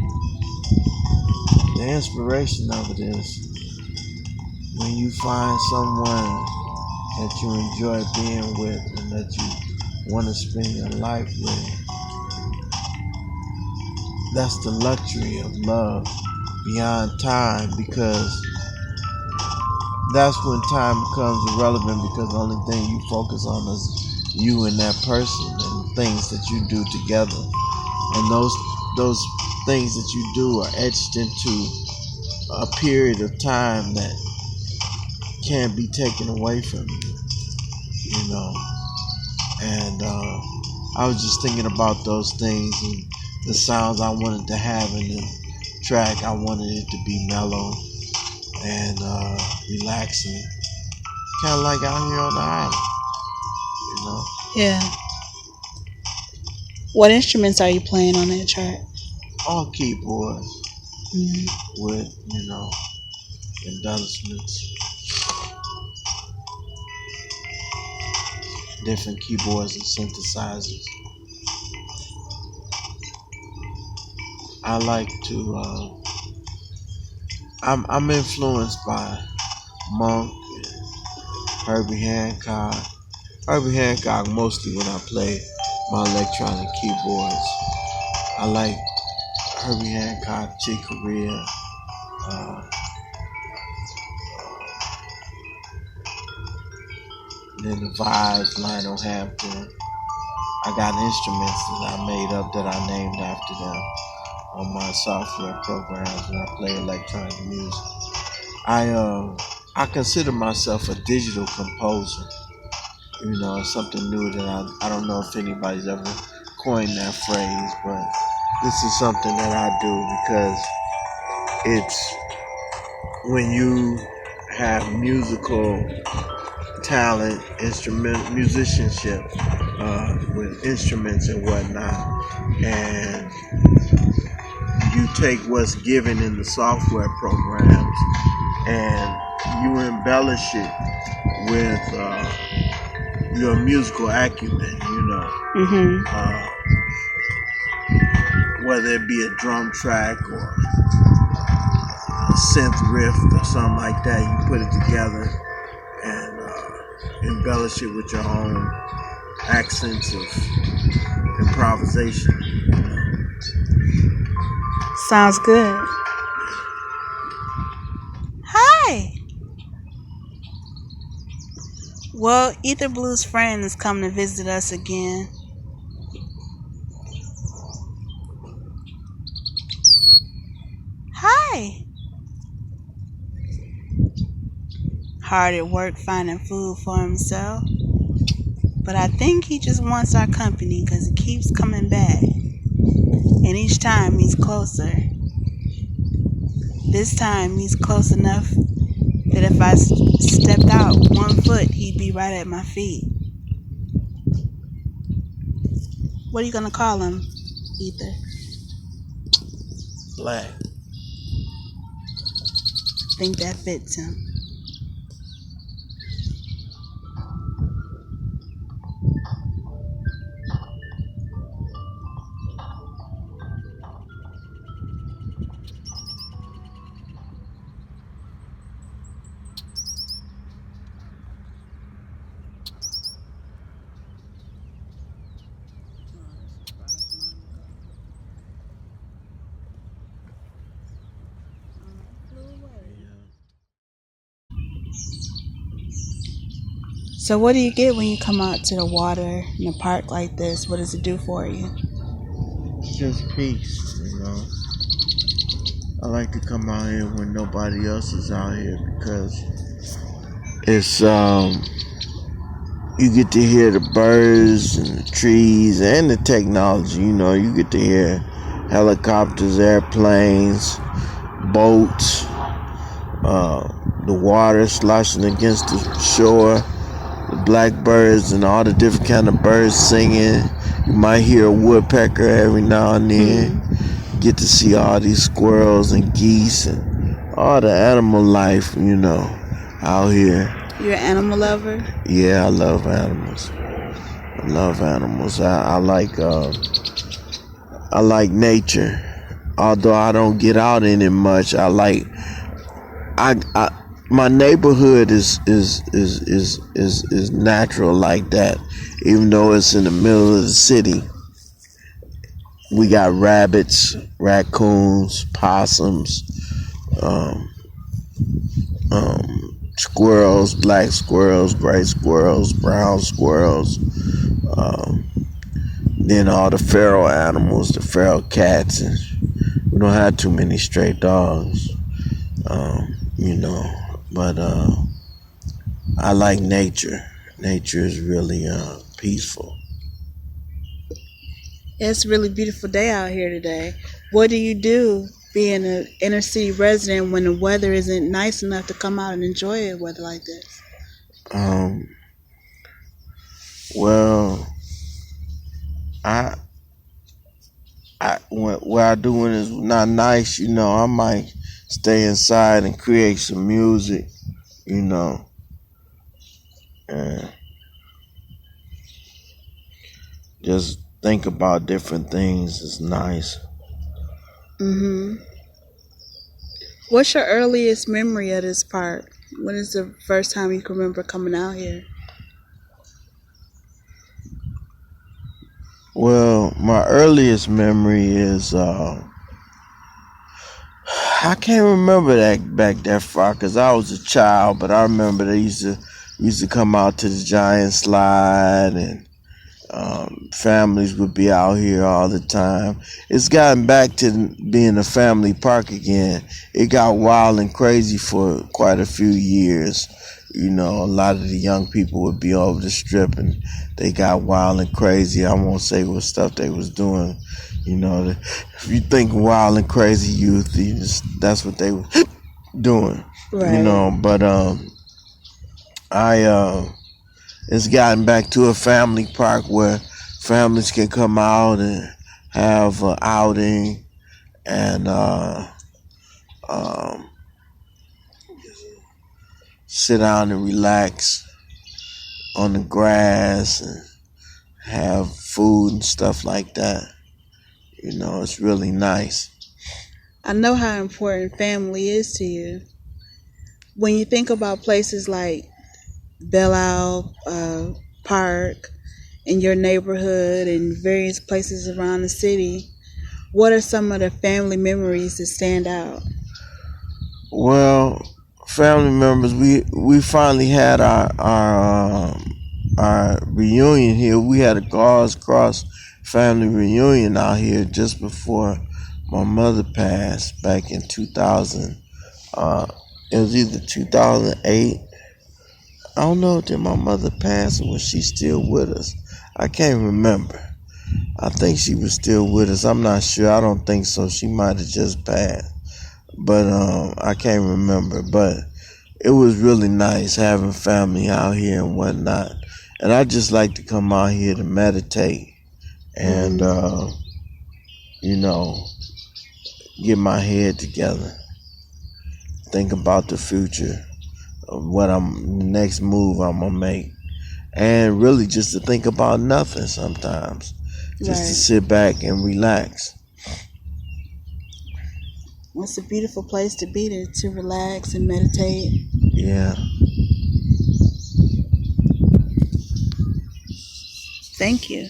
the inspiration of it is when you find someone that you enjoy being with and that you want to spend your life with. That's the luxury of love beyond time, because that's when time becomes irrelevant, because the only thing you focus on is you and that person and the things that you do together. And those things that you do are etched into a period of time that can't be taken away from you, you know. And I was just thinking about those things and the sounds I wanted to have in the track. I wanted it to be mellow and relaxing, kind of like out here on the island, you know. Yeah. What instruments are you playing on that track? All keyboard with, you know, embellishments, different keyboards and synthesizers. I like to. I'm influenced by Monk, and Herbie Hancock. Herbie Hancock mostly when I play my electronic keyboards. I like Herbie Hancock, Chick Corea, then the Vibes, Lionel Hampton. I got instruments that I made up that I named after them on my software programs when I play electronic music. I consider myself a digital composer. You know, something new that I don't know if anybody's ever coined that phrase, but this is something that I do because it's when you have musical talent, musicianship with instruments and whatnot, and you take what's given in the software programs and you embellish it with your musical acumen, you know. Whether it be a drum track or a synth riff or something like that, you put it together and embellish it with your own accents of improvisation. You know? Sounds good. Hi. Well, Ether Blue's friend has come to visit us again. Hi. Hard at work finding food for himself. But I think he just wants our company because he keeps coming back. And each time he's closer. This time he's close enough that if I stepped out 1 foot, he'd be right at my feet. What are you going to call him, Ether? Black. Think that fits him. So what do you get when you come out to the water in a park like this? What does it do for you? Just peace, you know. I like to come out here when nobody else is out here because it's you get to hear the birds and the trees and the technology, you know, you get to hear helicopters, airplanes, boats, the water sloshing against the shore, the blackbirds and all the different kind of birds singing. You might hear a woodpecker every now and then. Get to see all these squirrels and geese and all the animal life, you know, out here. You're an animal lover? Yeah, I love animals. I love animals. I like nature. Although I don't get out in it much, my neighborhood is natural like that. Even though it's in the middle of the city, we got rabbits, raccoons, possums, squirrels, black squirrels, gray squirrels, brown squirrels. Then all the feral animals, the feral cats, and we don't have too many stray dogs, you know. But I like nature. Nature is really peaceful. It's a really beautiful day out here today. What do you do being an inner city resident when the weather isn't nice enough to come out and enjoy a weather like this? Well, what I do when it's not nice, you know, I might stay inside and create some music, you know, and just think about different things. It's nice. What's your earliest memory of this park? When is the first time you can remember coming out here? Well, my earliest memory is I can't remember that back that far because I was a child, but I remember they used to come out to the giant slide and families would be out here all the time. It's gotten back to being a family park again. It got wild and crazy for quite a few years. You know, a lot of the young people would be over the strip and they got wild and crazy. I won't say what stuff they was doing. You know, if you think wild and crazy youth, that's what they were doing. Right. You know, but it's gotten back to a family park where families can come out and have an outing and sit down and relax on the grass and have food and stuff like that. You know, it's really nice. I know how important family is to you. When you think about places like Belle Park in your neighborhood and various places around the city, what are some of the family memories that stand out? Well, family members, we finally had our reunion here. We had a Guards Cross family reunion out here just before my mother passed back in 2000. It was either 2008. I don't know, did my mother pass or was she still with us? I can't remember. I think she was still with us. I'm not sure. I don't think so. She might have just passed. But I can't remember. But it was really nice having family out here and whatnot. And I just like to come out here to meditate and, you know, get my head together. Think about the future of what next move I'm going to make. And really just to think about nothing sometimes. Just to sit back and relax. It's a beautiful place to be to relax and meditate. Yeah. Thank you.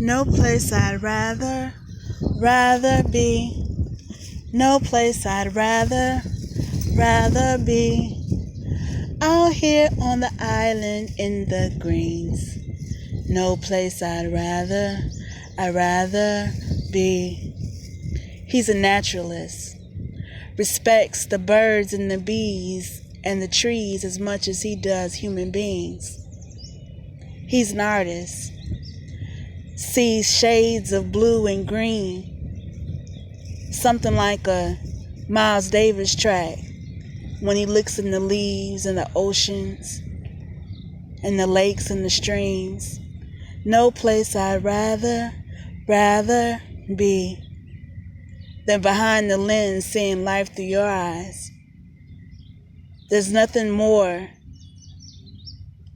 No place I'd rather rather be. No place I'd rather be. Out here on the island in the greens. No place I'd rather be. He's a naturalist. Respects the birds and the bees and the trees as much as he does human beings. He's an artist. Sees shades of blue and green. Something like a Miles Davis track when he looks in the leaves and the oceans and the lakes and the streams. No place I'd rather be than behind the lens seeing life through your eyes. There's nothing more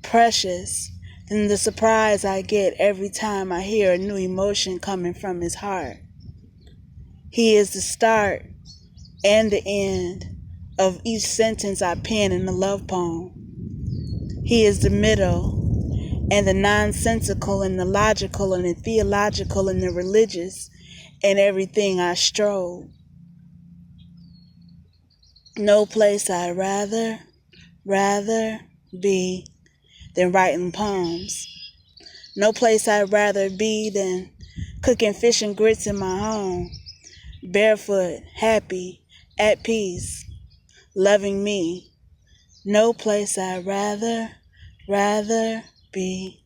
precious than the surprise I get every time I hear a new emotion coming from his heart. He is the start and the end of each sentence I pen in a love poem. He is the middle and the nonsensical and the logical and the theological and the religious and everything I strove. No place I'd rather be than writing poems. No place I'd rather be than cooking fish and grits in my home. Barefoot, happy, at peace, loving me. No place I'd rather be.